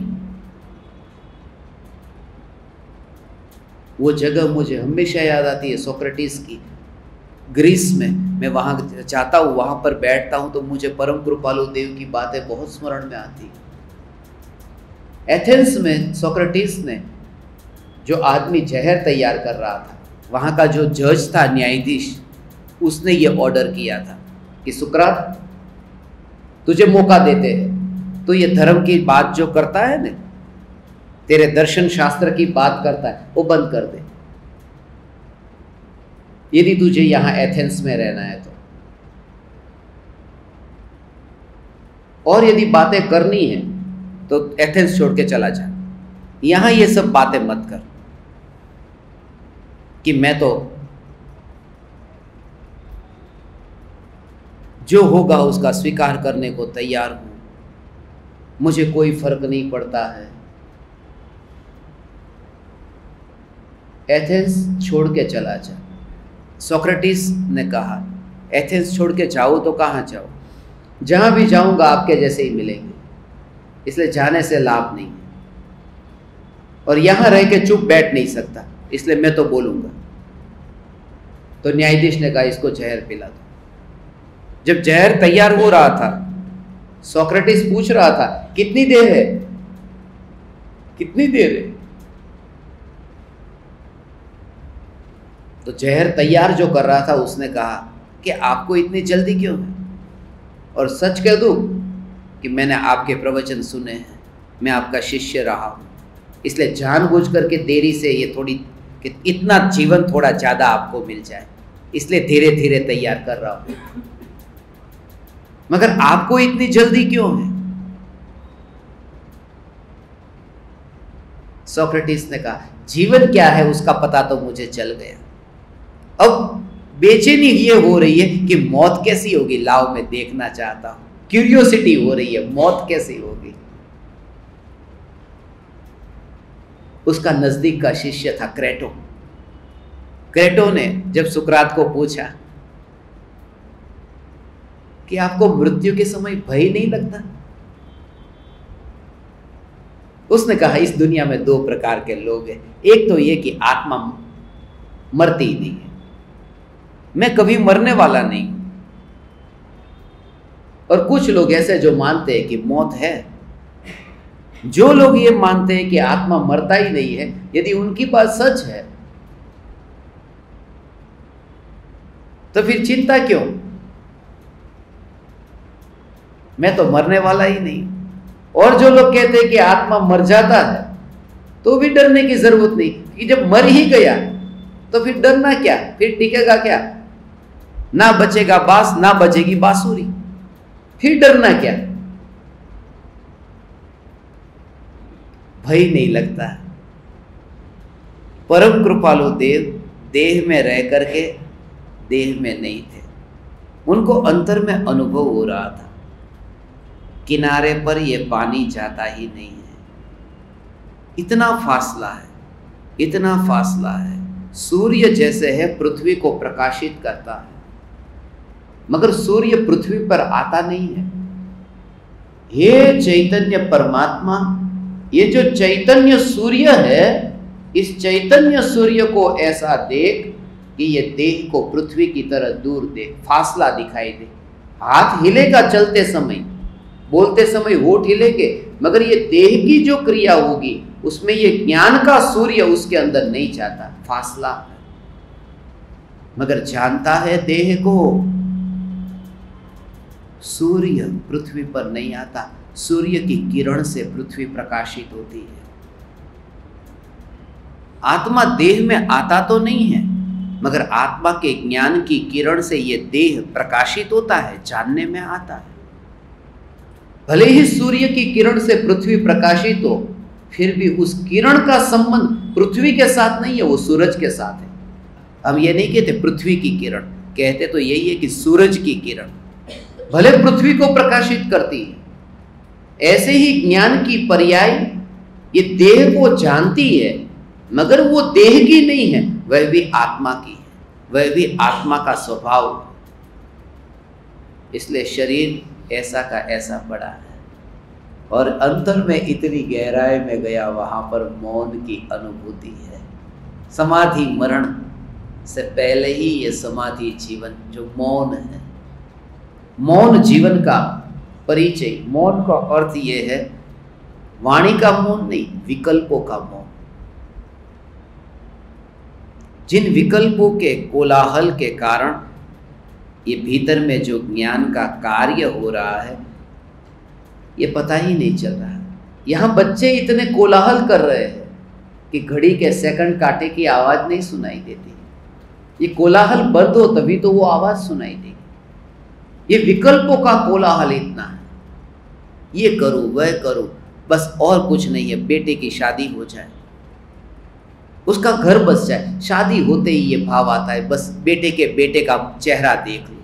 वो जगह मुझे हमेशा याद आती है सोक्रेटिस की। ग्रीस में मैं वहाँ जाता हूँ, वहाँ पर बैठता हूँ तो मुझे परम कृपालु देव की बातें बहुत स्मरण में आती। एथेंस में सोक्रेटिस ने जो आदमी जहर तैयार कर रहा था, वहाँ का जो जज था, न्यायाधीश, उसने ये ऑर्डर किया था कि सुकरात, तुझे मौका देते हैं, तो ये धर्म की बात जो करता है ना, तेरे दर्शन शास्त्र की बात करता है, वो बंद कर दे, यदि तुझे यहाँ एथेंस में रहना है तो। और यदि बातें करनी है तो एथेंस छोड़ के चला जा। यहां ये सब बातें मत कर कि मैं तो जो होगा उसका स्वीकार करने को तैयार हूं, मुझे कोई फर्क नहीं पड़ता है। एथेंस छोड़ के चला जा। सोक्रेटिस ने कहा एथेंस छोड़ के जाओ तो कहाँ जाओ, जहां भी जाऊंगा आपके जैसे ही मिलेंगे, इसलिए जाने से लाभ नहीं है। और यहां रह के चुप बैठ नहीं सकता, इसलिए मैं तो बोलूंगा। तो न्यायाधीश ने कहा इसको जहर पिला दो। जब जहर तैयार हो रहा था, सोक्रेटिस पूछ रहा था कितनी देर है, कितनी देर है। तो जहर तैयार जो कर रहा था उसने कहा कि आपको इतनी जल्दी क्यों है, और सच कह दूं कि मैंने आपके प्रवचन सुने हैं, मैं आपका शिष्य रहा हूं, इसलिए जानबूझ करके देरी से ये थोड़ी कि इतना जीवन थोड़ा ज़्यादा आपको मिल जाए, इसलिए धीरे धीरे तैयार कर रहा हूं। मगर आपको इतनी जल्दी क्यों है? सोक्रेटिस ने कहा जीवन क्या है उसका पता तो मुझे चल गया, अब बेचैनी ये हो रही है कि मौत कैसी होगी, लाओ मैं देखना चाहता हूं, क्यूरियोसिटी हो रही है मौत कैसी होगी। उसका नजदीक का शिष्य था क्रेटो। क्रेटो ने जब सुकरात को पूछा कि आपको मृत्यु के समय भय नहीं लगता, उसने कहा इस दुनिया में दो प्रकार के लोग हैं, एक तो ये कि आत्मा मरती ही नहीं है, मैं कभी मरने वाला नहीं हूं, और कुछ लोग ऐसे जो मानते हैं कि मौत है। जो लोग ये मानते हैं कि आत्मा मरता ही नहीं है, यदि उनकी बात सच है तो फिर चिंता क्यों, मैं तो मरने वाला ही नहीं। और जो लोग कहते हैं कि आत्मा मर जाता है तो भी डरने की जरूरत नहीं, कि जब मर ही गया तो फिर डरना क्या, फिर टिकेगा क्या, ना बचेगा बांस ना बजेगी बांसुरी, फिर डरना क्या। भय नहीं लगता। परम कृपालु देव देह में रह करके देह में नहीं थे, उनको अंतर में अनुभव हो रहा था किनारे पर ये पानी जाता ही नहीं है, इतना फासला है, इतना फासला है। सूर्य जैसे है पृथ्वी को प्रकाशित करता है, मगर सूर्य पृथ्वी पर आता नहीं है। ये चैतन्य परमात्मा, ये जो चैतन्य सूर्य है, इस चैतन्य सूर्य को ऐसा देख कि ये देह को पृथ्वी की तरह दूर देख, फासला दिखाई दे। हाथ हिलेगा चलते समय, बोलते समय होठ हिलेंगे, मगर ये देह की जो क्रिया होगी उसमें ये ज्ञान का सूर्य उसके अंदर नहीं जाता, फासला है। मगर जानता है देह को, सूर्य पृथ्वी पर नहीं आता, सूर्य की किरण से पृथ्वी प्रकाशित होती है। आत्मा देह में आता तो नहीं है, मगर आत्मा के ज्ञान की किरण से ये देह प्रकाशित होता है, जानने में आता है। भले ही सूर्य की किरण से पृथ्वी प्रकाशित हो, फिर भी उस किरण का संबंध पृथ्वी के साथ नहीं है, वो सूरज के साथ है। हम ये नहीं कहते पृथ्वी की किरण, कहते तो यही है कि सूरज की किरण भले पृथ्वी को प्रकाशित करती है, ऐसे ही ज्ञान की पर्याय ये देह को जानती है, मगर वो देह की नहीं है, वह भी आत्मा की है, वह भी आत्मा का स्वभाव है। इसलिए शरीर ऐसा का ऐसा पड़ा है, और अंतर में इतनी गहराई में गया, वहाँ पर मौन की अनुभूति है। समाधि मरण से पहले ही ये समाधि जीवन जो मौन है, मौन जीवन का परिचय। मौन का अर्थ ये है वाणी का मौन नहीं, विकल्पों का मौन। जिन विकल्पों के कोलाहल के कारण ये भीतर में जो ज्ञान का कार्य हो रहा है ये पता ही नहीं चल रहा है। यहाँ बच्चे इतने कोलाहल कर रहे हैं कि घड़ी के सेकंड काटे की आवाज़ नहीं सुनाई देती। ये कोलाहल बंद हो तभी तो वो आवाज़ सुनाई देगी। ये विकल्पों का कोलाहल इतना है, ये करूँ वह करूँ, बस और कुछ नहीं है, बेटे की शादी हो जाए, उसका घर बस जाए। शादी होते ही ये भाव आता है, बस बेटे का चेहरा देख लो,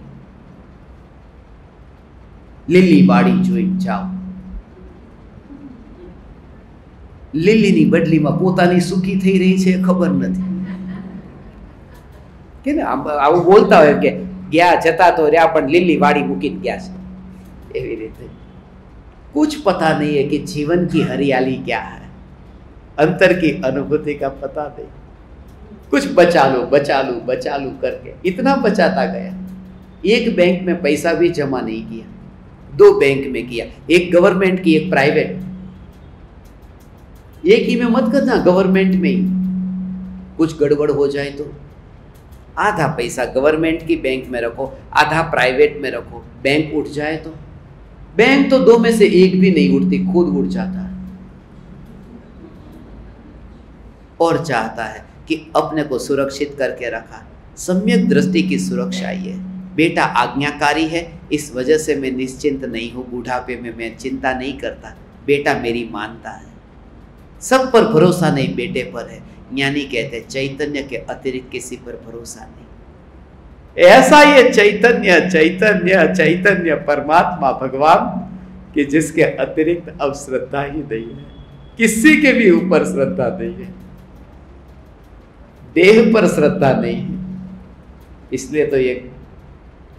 લીલી વાડી જોઈ જાઓ। લીલીની બદલીમાં પોતાની સુખી થઈ રહી છે ખબર નથી કે ને, આવું બોલતા હોય કે ગયા જતા તો રહ્યા પણ લીલી વાડી મૂકીને ગયા છે, એવી રીતે। कुछ पता नहीं है कि जीवन की हरियाली क्या है, अंतर की अनुभूति का पता नहीं। कुछ बचा लो बचा लो बचा लो करके इतना बचाता गया। एक बैंक में पैसा भी जमा नहीं किया, 2 बैंक में किया, एक गवर्नमेंट की एक प्राइवेट। एक ही में मत करना, गवर्नमेंट में ही कुछ गड़बड़ हो जाए तो आधा पैसा गवर्नमेंट की बैंक में रखो, आधा प्राइवेट में रखो। बैंक उठ जाए तो, बैंक तो 2 में से एक भी नहीं उठती, खुद उठ जाता है। और चाहता है कि अपने को सुरक्षित करके रखा। सम्यक दृष्टि की सुरक्षा ये है। बेटा आज्ञाकारी है, इस वजह से मैं निश्चिंत नहीं हूँ, बूढ़ापे में मैं चिंता नहीं करता, बेटा मेरी मानता है। सब पर भरोसा नहीं, बेटे पर है। ज्ञानी कहते हैं चैतन्य के अतिरिक्त किसी पर भरोसा नहीं। ऐसा ये चैतन्य चैतन्य चैतन्य परमात्मा भगवान कि जिसके अतिरिक्त अब श्रद्धा ही नहीं है, किसी के भी ऊपर श्रद्धा नहीं है, देह पर श्रद्धा नहीं है। इसलिए तो ये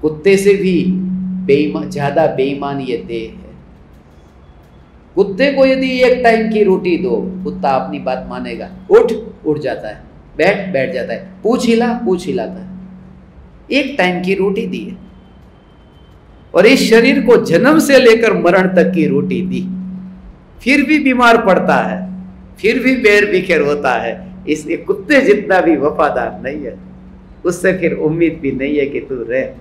कुत्ते से भी ज्यादा बेईमान ये देह है। कुत्ते को यदि एक टाइम की रोटी दो, कुत्ता अपनी बात मानेगा, उठ जाता है, बैठ जाता है, पूछ हिलाता है। एक टाइम की रोटी दी है और इस शरीर को जन्म से लेकर मरण तक की रोटी दी, फिर भी बीमार पड़ता है, फिर भी बेर बिखेर होता है। इसलिए कुत्ते जितना भी वफादार नहीं है, उससे फिर उम्मीद भी नहीं है कि तू रह।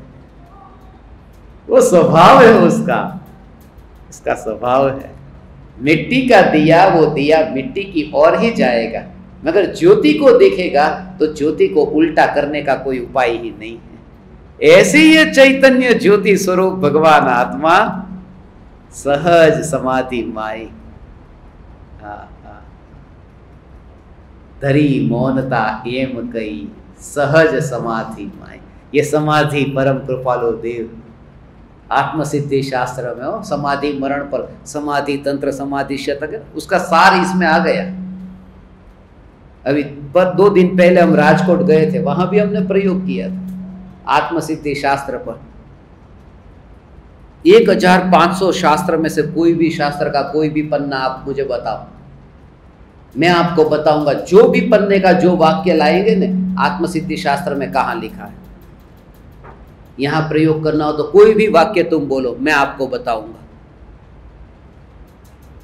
वो स्वभाव है उसका स्वभाव है। मिट्टी का दिया, वो दिया मिट्टी की ओर ही जाएगा, मगर ज्योति को देखेगा तो ज्योति को उल्टा करने का कोई उपाय ही नहीं है। ऐसे ये चैतन्य ज्योति स्वरूप भगवान आत्मा सहज समाधि माई। धरी मौनता एम कई सहज समाधि माई। ये समाधि परम कृपालो देव आत्मसिद्धि शास्त्र में हो, समाधि मरण पर समाधि तंत्र समाधि शतक, उसका सार इसमें आ गया। अभी 2 दिन पहले हम राजकोट गए थे, वहां भी हमने प्रयोग किया था आत्मसिद्धि शास्त्र पर। 1500 शास्त्र में से कोई भी शास्त्र का कोई भी पन्ना आप मुझे बताओ, मैं आपको बताऊंगा। जो भी पन्ने का जो वाक्य लाएंगे ना, आत्मसिद्धि शास्त्र में कहाँ लिखा है। यहां प्रयोग करना हो तो कोई भी वाक्य तुम बोलो, मैं आपको बताऊंगा।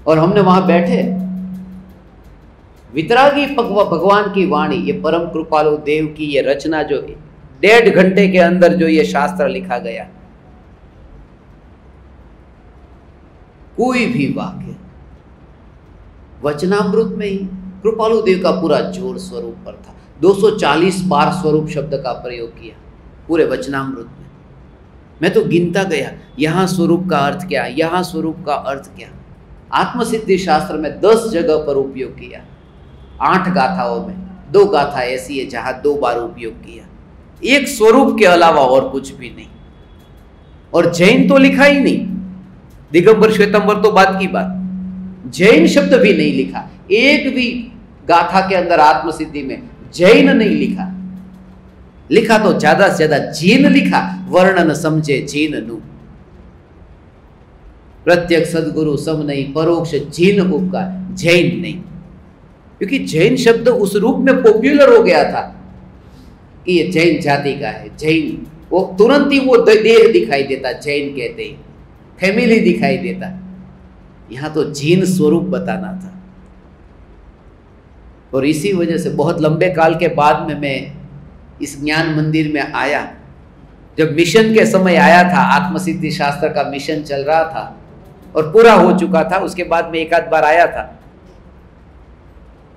और हमने वहां बैठे, वितरागी भगवान की वाणी, ये परम कृपालु देव की ये रचना, जो 1.5 घंटे के अंदर जो ये शास्त्र लिखा गया, कोई भी वाक्य वचनामृत में ही कृपालु देव का पूरा जोर स्वरूप पर था। 240 बार स्वरूप शब्द का प्रयोग किया पूरे वचनामृत में। मैं तो गिनता गया, यहाँ स्वरूप का अर्थ क्या, यहाँ स्वरूप का अर्थ क्या। आत्मसिद्धि शास्त्र में 10 जगह पर उपयोग किया, 8 गाथाओं में 2 गाथा ऐसी है जहाँ 2 बार उपयोग किया, एक स्वरूप के अलावा और कुछ भी नहीं। और जैन तो लिखा ही नहीं, दिगंबर श्वेतंबर तो बात की बात, जैन शब्द भी नहीं लिखा। एक भी गाथा के अंदर आत्मसिद्धि में जैन नहीं लिखा। लिखा तो ज्यादा से ज्यादा जीन लिखा, वर्णन समझे जीन नु। प्रत्यक्ष सदगुरु सम नहीं, परोक्ष जीन उपकार, जैन नहीं। क्योंकि जैन शब्द उस रूप में पॉपुलर हो गया था कि ये जैन जाति का है। जैन, वो तुरंत ही वो देह दिखाई देता, जैन कहते ही फैमिली दिखाई देता। यहां तो जीन स्वरूप बताना था। और इसी वजह से बहुत लंबे काल के बाद में मैं इस ज्ञान मंदिर में आया। जब मिशन के समय आया था, आत्मसिद्धि शास्त्र का मिशन चल रहा था और पूरा हो चुका था, उसके बाद में एक आध बार आया था।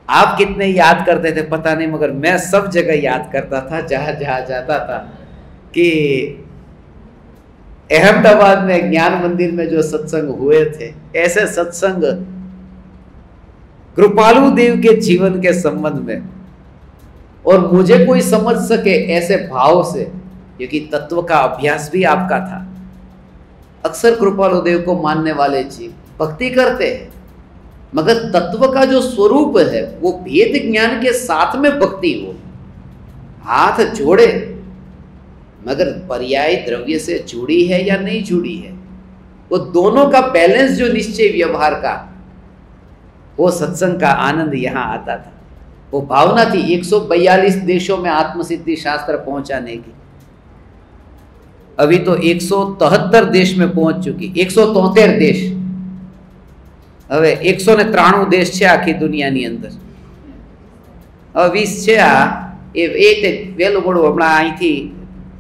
आप कितने याद करते थे पता नहीं, मगर मैं सब जगह याद करता था जहां जहां जाता था। कि अहमदाबाद में ज्ञान मंदिर में जो सत्संग हुए थे, ऐसे सत्संग कृपालु देव के जीवन के संबंध में, और मुझे कोई समझ सके ऐसे भाव से, क्योंकि तत्व का अभ्यास भी आपका था। अक्सर कृपालु देव को मानने वाले जीव भक्ति करते हैं, मगर तत्व का जो स्वरूप है वो भेद ज्ञान के साथ में भक्ति हो, हाथ जोड़े, मगर पर्याय द्रव्य से जुड़ी है या नहीं जुड़ी है, वो दोनों का बैलेंस जो निश्चय व्यवहार का, वो सत्संग का आनंद यहाँ आता था। वो भावना थी 142 देशों में आत्मसिद्धि शास्त्र पहुंचाने की। अभी तो 173 देश में पहुंच चुकी, 173 देश, હવે 193 દેશ છે આખી દુનિયાની અંદર। હવે 20 છે એ તે વેલું મોડું હમણાં અહીંથી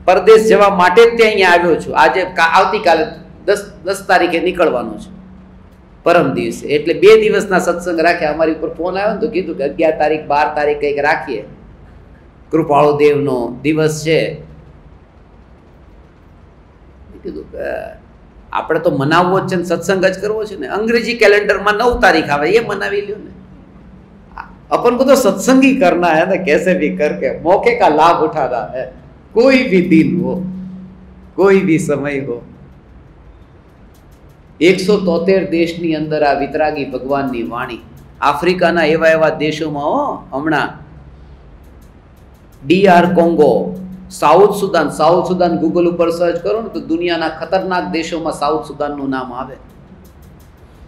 પરદેશ જવા માટે જ ત્યાં અહીંયા આવ્યો છું। આજે આવતીકાલે 10 તારીખે નીકળવાનું છે, પરમ દિવસે, એટલે 2 દિવસના સત્સંગ રાખ્યા। અમારી ઉપર ફોન આવ્યો ને તો કીધું કે 11 તારીખ 12 તારીખ કંઈક રાખીએ, કૃપાળુ દેવનો દિવસ છે। કીધું કે આપણે તો મનાવવો જ છે ને, સત્સંગ જ કરવો છે ને। અંગ્રેજી કેલેન્ડરમાં 9 तारीख આવે, ये मनावी लो ने। अपन को तो सत्संग ही करना है ना, कैसे भी करके मौके का लाभ उठाना है। कोई भी दिन हो, कोई भी समय हो। 173 દેશની અંદર આ વિતરાગી ભગવાનની વાણી આફ્રિકાના એવા દેશોમાં, હમણાં DR Congo, south Sudan Google पर सर्च करो ने तो दुनियाना खतरनाक देशों में साउथ सुदान नु नाम आवे।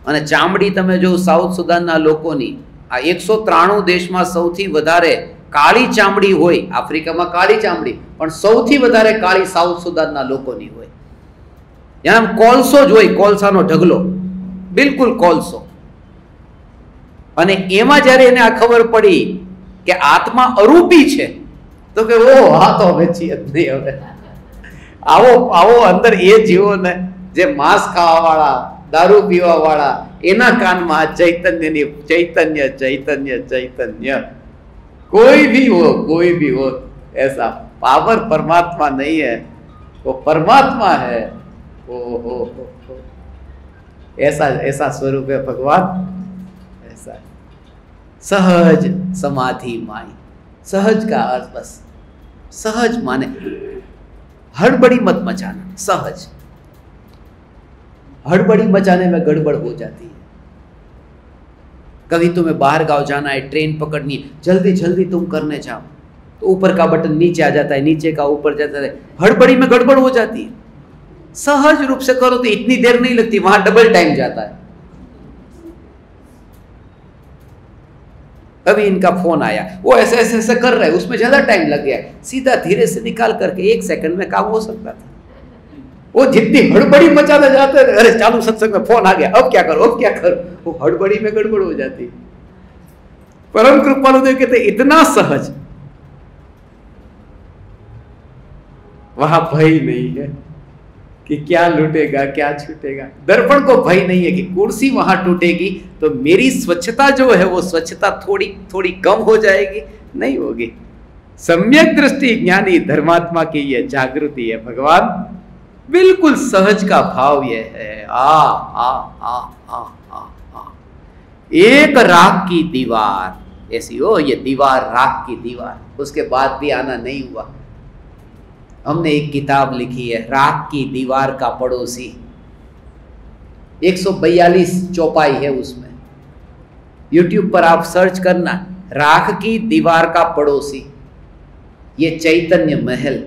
अने चामड़ी तमे जो साउथ सुदानना लोकोनी आ 193 देश में सौथी वधारे काળી चामड़ी होय। आफ्रिका में काળી चामड़ी, पण सौथी वधारे काળી साउथ सुदानना लोकोनी होय। याम कोलसो ज होय, कोलसानो ढगलो, बिल्कुल कोलसो। अने एमां ज्यारे एने आ खबर पड़ी के आत्मा अरूपी छे, तो के वो हाँ तो हमें चाहिए नहीं, हमें आवो आवो अंदर ये जीवो ने जे मांस खावा वाला, दारू पीवा वाला, एना कान में चैतन्य नी चैतन्य चैतन्य चैतन्य। कोई भी हो ऐसा पावर परमात्मा नहीं है, वो परमात्मा है। हो ऐसा ऐसा स्वरूप है भगवान, ऐसा सहज समाधि माई। सहज का अर्थ बस सहज माने हड़बड़ी मत मचाना। सहज, हड़बड़ी मचाने में गड़बड़ हो जाती है। कभी तुम्हें बाहर गांव जाना है, ट्रेन पकड़नी है, जल्दी जल्दी तुम करने जाओ तो ऊपर का बटन नीचे आ जाता है, नीचे का ऊपर जाता है, हड़बड़ी में गड़बड़ हो जाती है। सहज रूप से करो तो इतनी देर नहीं लगती, वहां डबल टाइम जाता है। अभी इनका फोन आया, वो ऐसे ऐसे ऐसे कर रहे हैं, उसमें ज्यादा टाइम लग गया, सीधा धीरे से निकाल करके 1 सेकंड में काम हो सकता था। वो जितनी हड़बड़ी मचाते जाते, अरे चालू सत्संग में फोन आ गया, अब क्या करो अब क्या करो, वो हड़बड़ी में गड़बड़ हो जाती। परम कृपालु देव कहते इतना सहज, वहां भय नहीं है कि क्या लूटेगा क्या छूटेगा। दर्पण को भय नहीं है कि कुर्सी वहां टूटेगी तो मेरी स्वच्छता जो है वो स्वच्छता थोड़ी थोड़ी कम हो जाएगी, नहीं होगी। सम्यक दृष्टि ज्ञानी धर्मात्मा की ये जागृति है। भगवान बिल्कुल सहज का भाव ये है। आ आ आ आ आ आ एक राख की दीवार ऐसी हो, ये दीवार राख की दीवार, उसके बाद भी आना नहीं हुआ। हमने एक किताब लिखी है, राख की दीवार का पड़ोसी, 142 चौपाई है उसमें। YouTube पर आप सर्च करना, राख की दीवार का पड़ोसी। ये चैतन्य महल,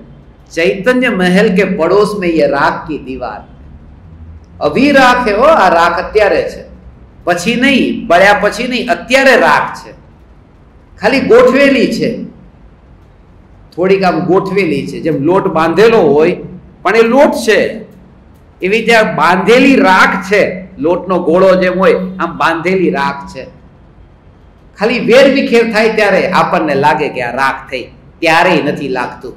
चैतन्य महल के पड़ोस में ये राख की दीवार। अभी राख है, वो आ राख अत्यारे छे, पछी नहीं, बळ्या पछी नहीं, अत्यारे राख छे, खाली गोठवेली छे, થોડીક આમ ગોઠવેલી છે, જેમ લોટ બાંધેલો હોય પણ એ લોટ છે, એવી રીતે બાંધેલી રાખ છે, લોટનો ગોળો જેમ હોય આમ બાંધેલી રાખ છે। ખાલી વેર વિખેર થાય ત્યારે આપણને લાગે કે આ રાખ થઈ, ત્યારે નથી લાગતું।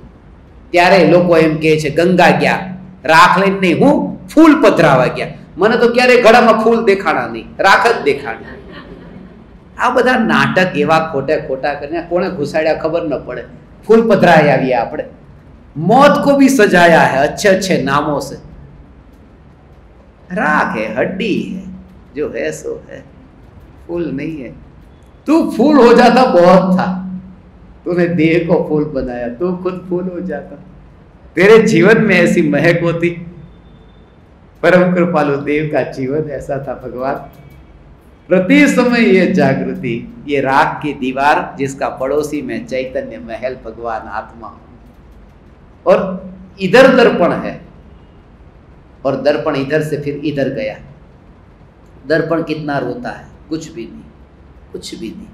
ત્યારે લોકો એમ કહે છે ગંગા ગયા, રાખ લઈને નહીં, હું ફૂલ પધરાવા ગયા, મને તો ક્યારે ગળામાં ફૂલ દેખાણા નહીં, રાખ જ દેખાણી। આ બધા નાટક એવા ખોટા ખોટા કરીને કોણે ઘુસાડ્યા ખબર ન પડે। फूल पधराए आविए आपने, मौत को भी सजाया है अच्छे अच्छे नामों से। राख है, हड्डी है, जो है सो है, फूल नहीं है। तू फूल हो जाता बहुत था, तूने देह को फूल बनाया, तू खुद फूल हो जाता, तेरे जीवन में ऐसी महक होती। परम कृपालु देव का जीवन ऐसा था भगवान। प्रति समय ये जागृति, ये राख की दीवार जिसका पड़ोसी में चैतन्य महल भगवान आत्मा, और इधर दर्पण है, और दर्पण इधर से फिर इधर गया। दर्पण कितना रोता है, कुछ भी नहीं, कुछ भी नहीं।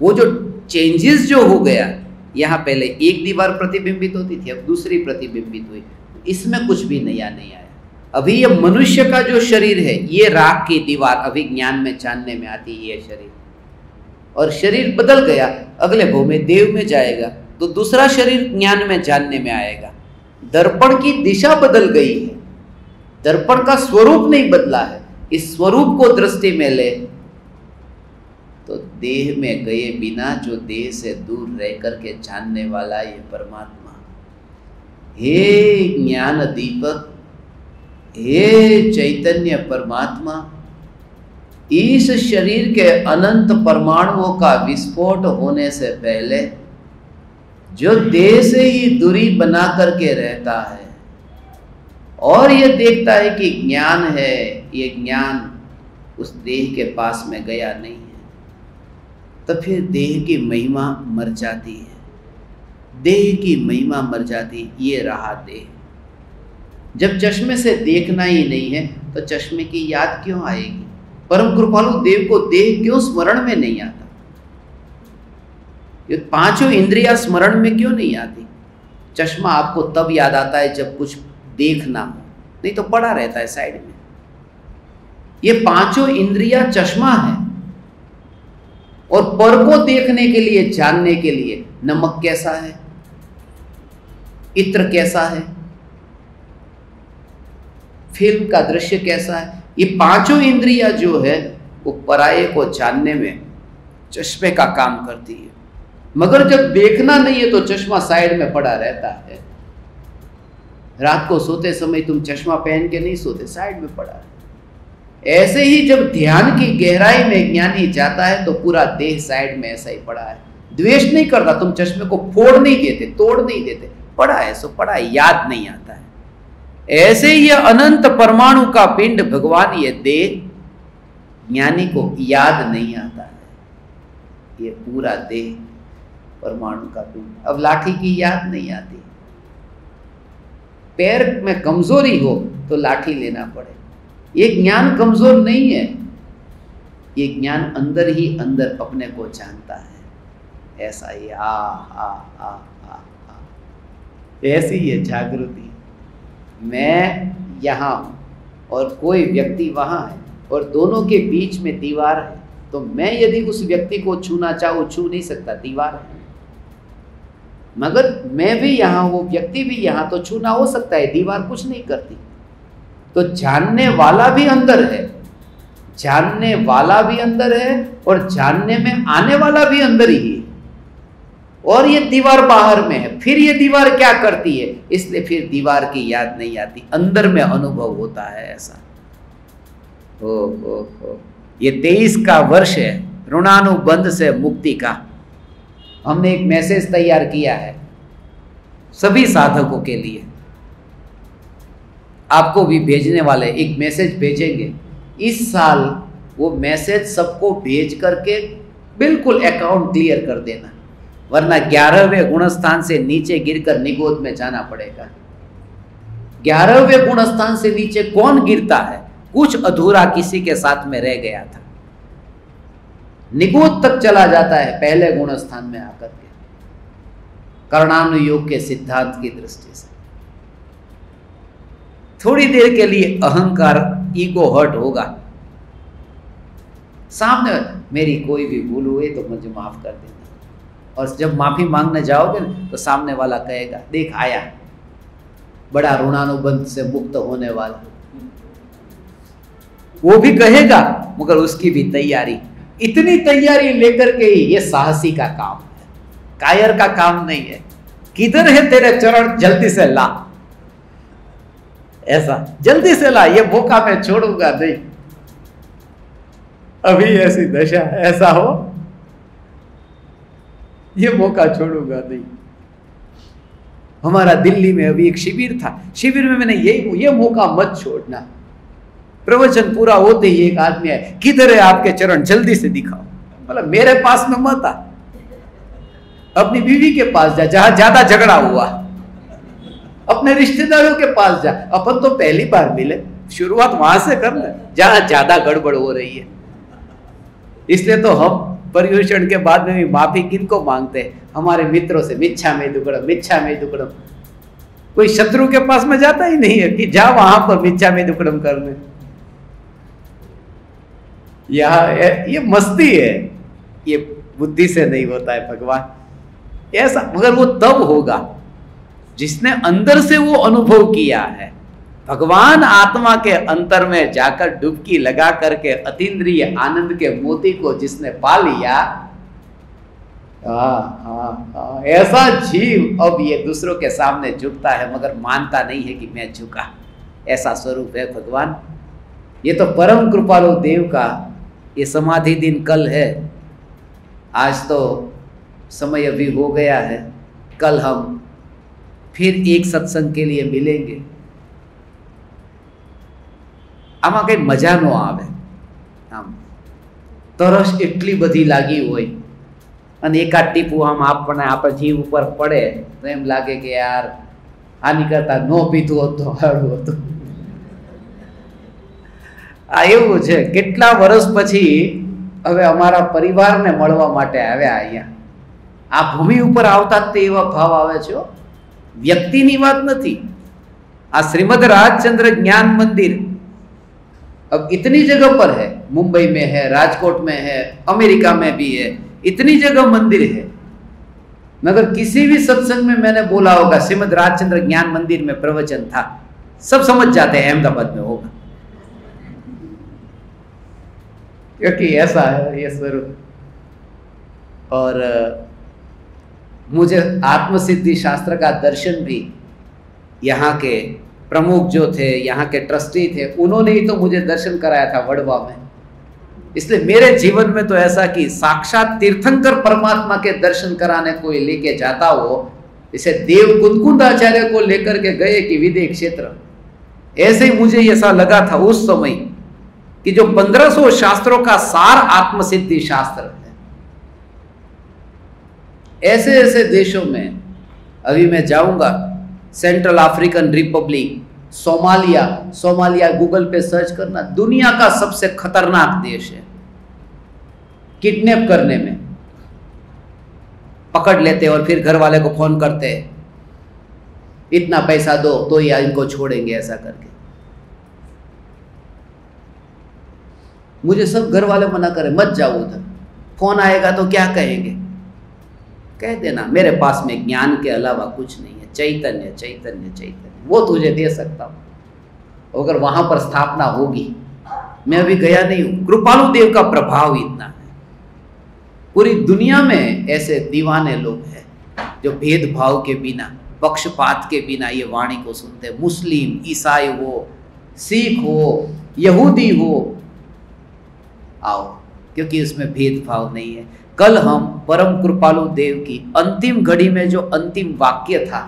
वो जो चेंजेस जो हो गया, यहाँ पहले एक दीवार प्रतिबिंबित होती थी, अब दूसरी प्रतिबिंबित हुई, इसमें कुछ भी नया नहीं आया। अभी ये मनुष्य का जो शरीर है, ये राख की दीवार अभी ज्ञान में जानने में आती है ये शरीर, और शरीर बदल गया, अगले भव में देव में जाएगा तो दूसरा शरीर ज्ञान में जानने में आएगा। दर्पण की दिशा बदल गई है, दर्पण का स्वरूप नहीं बदला है। इस स्वरूप को दृष्टि में ले तो देह में गए बिना जो देह से दूर रह करके जानने वाला ये परमात्मा, हे ज्ञान दीपक, हे चैतन्य परमात्मा, इस शरीर के अनंत परमाणुओं का विस्फोट होने से पहले जो देह से ही दूरी बना करके रहता है और ये देखता है कि ज्ञान है, ये ज्ञान उस देह के पास में गया नहीं है, तो फिर देह की महिमा मर जाती है, देह की महिमा मर जाती। ये रहा देह। जब चश्मे से देखना ही नहीं है तो चश्मे की याद क्यों आएगी? परम कृपालु देव को देह क्यों स्मरण में नहीं आता? ये पांचों इंद्रियां स्मरण में क्यों नहीं आती? चश्मा आपको तब याद आता है जब कुछ देखना हो, नहीं तो पड़ा रहता है साइड में। ये पांचों इंद्रियां चश्मा है, और पर को देखने के लिए, जानने के लिए, नमक कैसा है, इत्र कैसा है, फिल्म का दृश्य कैसा है, ये पांचों इंद्रियां जो है वो पराये को जानने में चश्मे का काम करती है। मगर जब देखना नहीं है तो चश्मा साइड में पड़ा रहता है। रात को सोते समय तुम चश्मा पहन के नहीं सोते, साइड में पड़ा है। ऐसे ही जब ध्यान की गहराई में ज्ञानी जाता है तो पूरा देह साइड में ऐसा ही पड़ा है। द्वेष नहीं करता, तुम चश्मे को फोड़ नहीं देते, तोड़ नहीं देते, पड़ा है सो पड़ा है, याद नहीं आता है। ऐसे ही अनंत परमाणु का पिंड भगवान, ये देह ज्ञानी को याद नहीं आता है। ये पूरा देह परमाणु का पिंड। अब लाठी की याद नहीं आती, पैर में कमजोरी हो तो लाठी लेना पड़े। ये ज्ञान कमजोर नहीं है, ये ज्ञान अंदर ही अंदर अपने को जानता है। ऐसा ही आ ऐसी ये जागृति। मैं यहाँ हूँ और कोई व्यक्ति वहाँ है, और दोनों के बीच में दीवार है, तो मैं यदि उस व्यक्ति को छूना चाहूँ छू नहीं सकता, दीवार है। मगर मैं भी यहाँ, वो व्यक्ति भी यहाँ, तो छूना हो सकता है, दीवार कुछ नहीं करती। तो जानने वाला भी अंदर है, जानने वाला भी अंदर है, और जानने में आने वाला भी अंदर ही है, और ये दीवार बाहर में है। फिर ये दीवार क्या करती है? इसलिए फिर दीवार की याद नहीं आती, अंदर में अनुभव होता है ऐसा। हो ये 23 का वर्ष है ऋणानुबंध से मुक्ति का। हमने एक मैसेज तैयार किया है सभी साधकों के लिए, आपको भी भेजने वाले, एक मैसेज भेजेंगे इस साल। वो मैसेज सबको भेज करके बिल्कुल अकाउंट क्लियर कर देना, वरना 11वें गुणस्थान से नीचे गिरकर निगोद में जाना पड़ेगा। 11वें गुणस्थान से नीचे कौन गिरता है? कुछ अधूरा किसी के साथ में रह गया था, निगोद तक चला जाता है पहले गुणस्थान में आकर के, कर्णानुयोग के सिद्धांत की दृष्टि से। थोड़ी देर के लिए अहंकार, ईगो हर्ट होगा, सामने मेरी कोई भी भूल हुई तो मुझे माफ कर देना, और जब माफी मांगने जाओगे तो सामने वाला कहेगा देख आया बड़ा ऋणानुबंध से मुक्त होने वाला। वो भी कहेगा, मगर उसकी भी तैयारी, इतनी तैयारी लेकर के ही ये साहसी का काम है, कायर का काम नहीं है। किधर है तेरे चरण, जल्दी से ला, ऐसा जल्दी से ला, ये मौका मैं छोड़ूंगा नहीं। अभी ऐसी दशा, ऐसा हो ये मौका छोड़ूंगा नहीं। हमारा दिल्ली में अभी एक शिविर था, शिविर में मैंने ये मौका मत छोड़ना। प्रवचन पूरा होते ही एक आदमी आया, किधर है आपके चरण, जल्दी से दिखाओ। मतलब मेरे पास में मत आ, अपनी बीवी के पास जा, जहां ज्यादा झगड़ा हुआ, अपने रिश्तेदारों के पास जा। अपन तो पहली बार मिले, शुरुआत वहां से कर ले जहां ज्यादा गड़बड़ हो रही है। इसलिए तो हम पर्युषण के बाद में भी माफी किनको मांगते हैं? हमारे मित्रों से, मिच्छा में दुक्कड़म, मिच्छा में दुक्कड़म। कोई शत्रु के पास में जाता ही नहीं है कि जा वहां पर मिच्छा में दुक्कड़म करने। ये मस्ती है, ये बुद्धि से नहीं होता है भगवान ऐसा। मगर वो तब होगा जिसने अंदर से वो अनुभव किया है। भगवान आत्मा के अंतर में जाकर डुबकी लगा करके अतीन्द्रिय आनंद के मोती को जिसने पा लिया, ऐसा जीव अब ये दूसरों के सामने झुकता है मगर मानता नहीं है कि मैं झुका। ऐसा स्वरूप है भगवान। ये तो परम कृपालु देव का ये समाधि दिन कल है। आज तो समय अभी हो गया है, कल हम फिर एक सत्संग के लिए मिलेंगे। आमा कई मजा नो आवे, आम तरस એટલી બધી લાગી હોય અને એકાદ ટીપું આમ આપણને આપણા જીવ ઉપર પડે તો એમ લાગે કે યાર આની કરતા નો પીધું હોત તો સારું હતું। આ એવું છે, કેટલા વર્ષ પછી હવે અમારા પરિવારને મળવા માટે આવ્યા અહીંયા। આ ભૂમિ ઉપર આવતા જ એવા ભાવ આવે છે, વ્યક્તિની વાત નથી। આ શ્રીમદ રાજચંદ્ર જ્ઞાન મંદિર अब इतनी जगह पर है, मुंबई में है, राजकोट में है, अमेरिका में भी है, इतनी जगह मंदिर है, मगर किसी भी सत्संग में मैंने बोला होगा श्रीमद राजचंद्र ज्ञान मंदिर में प्रवचन था, सब समझ जाते हैं अहमदाबाद में होगा, क्योंकि ऐसा है ये स्वरूप। और मुझे आत्मसिद्धि शास्त्र का दर्शन भी यहाँ के प्रमुख जो थे, यहाँ के ट्रस्टी थे, उन्होंने ही तो मुझे दर्शन कराया था वड़वा में। इसलिए मेरे जीवन में तो ऐसा कि साक्षात तीर्थंकर परमात्मा के दर्शन कराने कोई लेके जाता हो, इसे देव कुंदकुंद आचार्य को लेकर के गए कि विदेह क्षेत्र, ऐसे ही मुझे ऐसा लगा था उस समय कि जो 1500 शास्त्रों का सार आत्मसिद्धि शास्त्र है, ऐसे ऐसे देशों में अभी मैं जाऊंगा। Central African Republic, Somalia, Somalia Google पे सर्च करना, दुनिया का सबसे खतरनाक देश है किडनैप करने में। पकड़ लेते और फिर घर वाले को फोन करते हैं, इतना पैसा दो तो या इनको छोड़ेंगे, ऐसा करके। मुझे सब घर वाले मना करें मत जाओ उधर, फोन आएगा तो क्या कहेंगे, कह देना मेरे पास में ज्ञान के अलावा कुछ नहीं है, चैतन्य चैतन्य चैतन्य, वो तुझे दे सकता हूं। अगर वहां पर स्थापना होगी, मैं अभी गया नहीं हूं, कृपालु देव का प्रभाव इतना है। पूरी दुनिया में ऐसे दीवाने लोग हैं जो भेदभाव के बिना, पक्षपात के बिना ये वाणी को सुनते हैं। मुस्लिम, ईसाई हो, सिख हो, यहूदी हो, आओ, क्योंकि इसमें भेदभाव नहीं है। कल हम परम कृपालु देव की अंतिम घड़ी में जो अंतिम वाक्य था,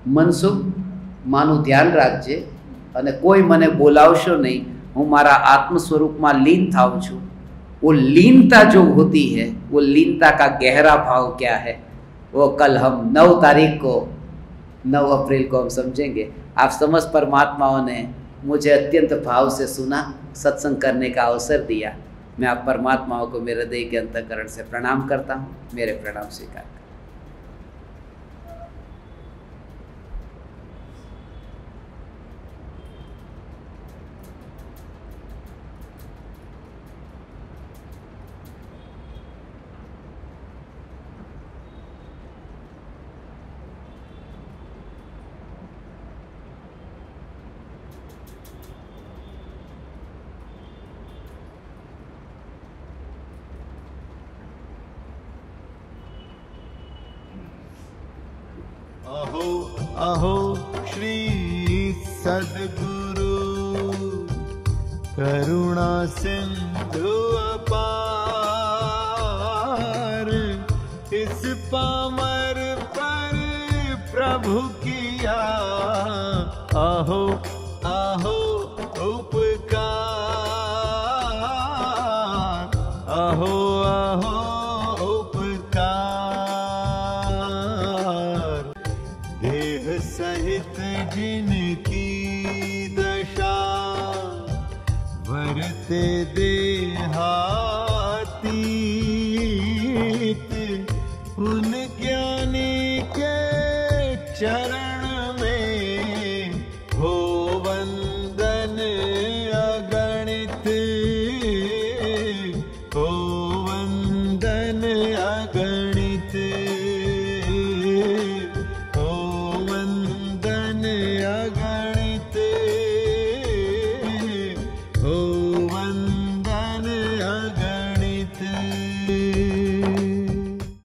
मनसुख मानु ध्यान राखजे અને કોઈ મને બોલાવશો નહીં, હું મારા આત્મ સ્વરૂપમાં લીન થાઉં છું। वो लीनता जो होती है, वो लीनता का गहरा भाव क्या है, वो कल हम 9 तारीख को, 9 अप्रैल को हम समझेंगे। आप समस्त परमात्माओं ने मुझे अत्यंत भाव से सुना, सत्संग करने का अवसर दिया। मैं आप परमात्माओं को मेरे हृदय के अंतःकरण से प्रणाम करता हूँ। मेरे प्रणाम स्वीकार। अहो अहो श्री सद्गुरु करुणा सिंधु अपार, पामर पर प्रभु किया आहो आहो उपकार, आहो आहो उपकार। देह सहित जिनकी दशा वरते देहातीत, उन ज्ञानी के चरण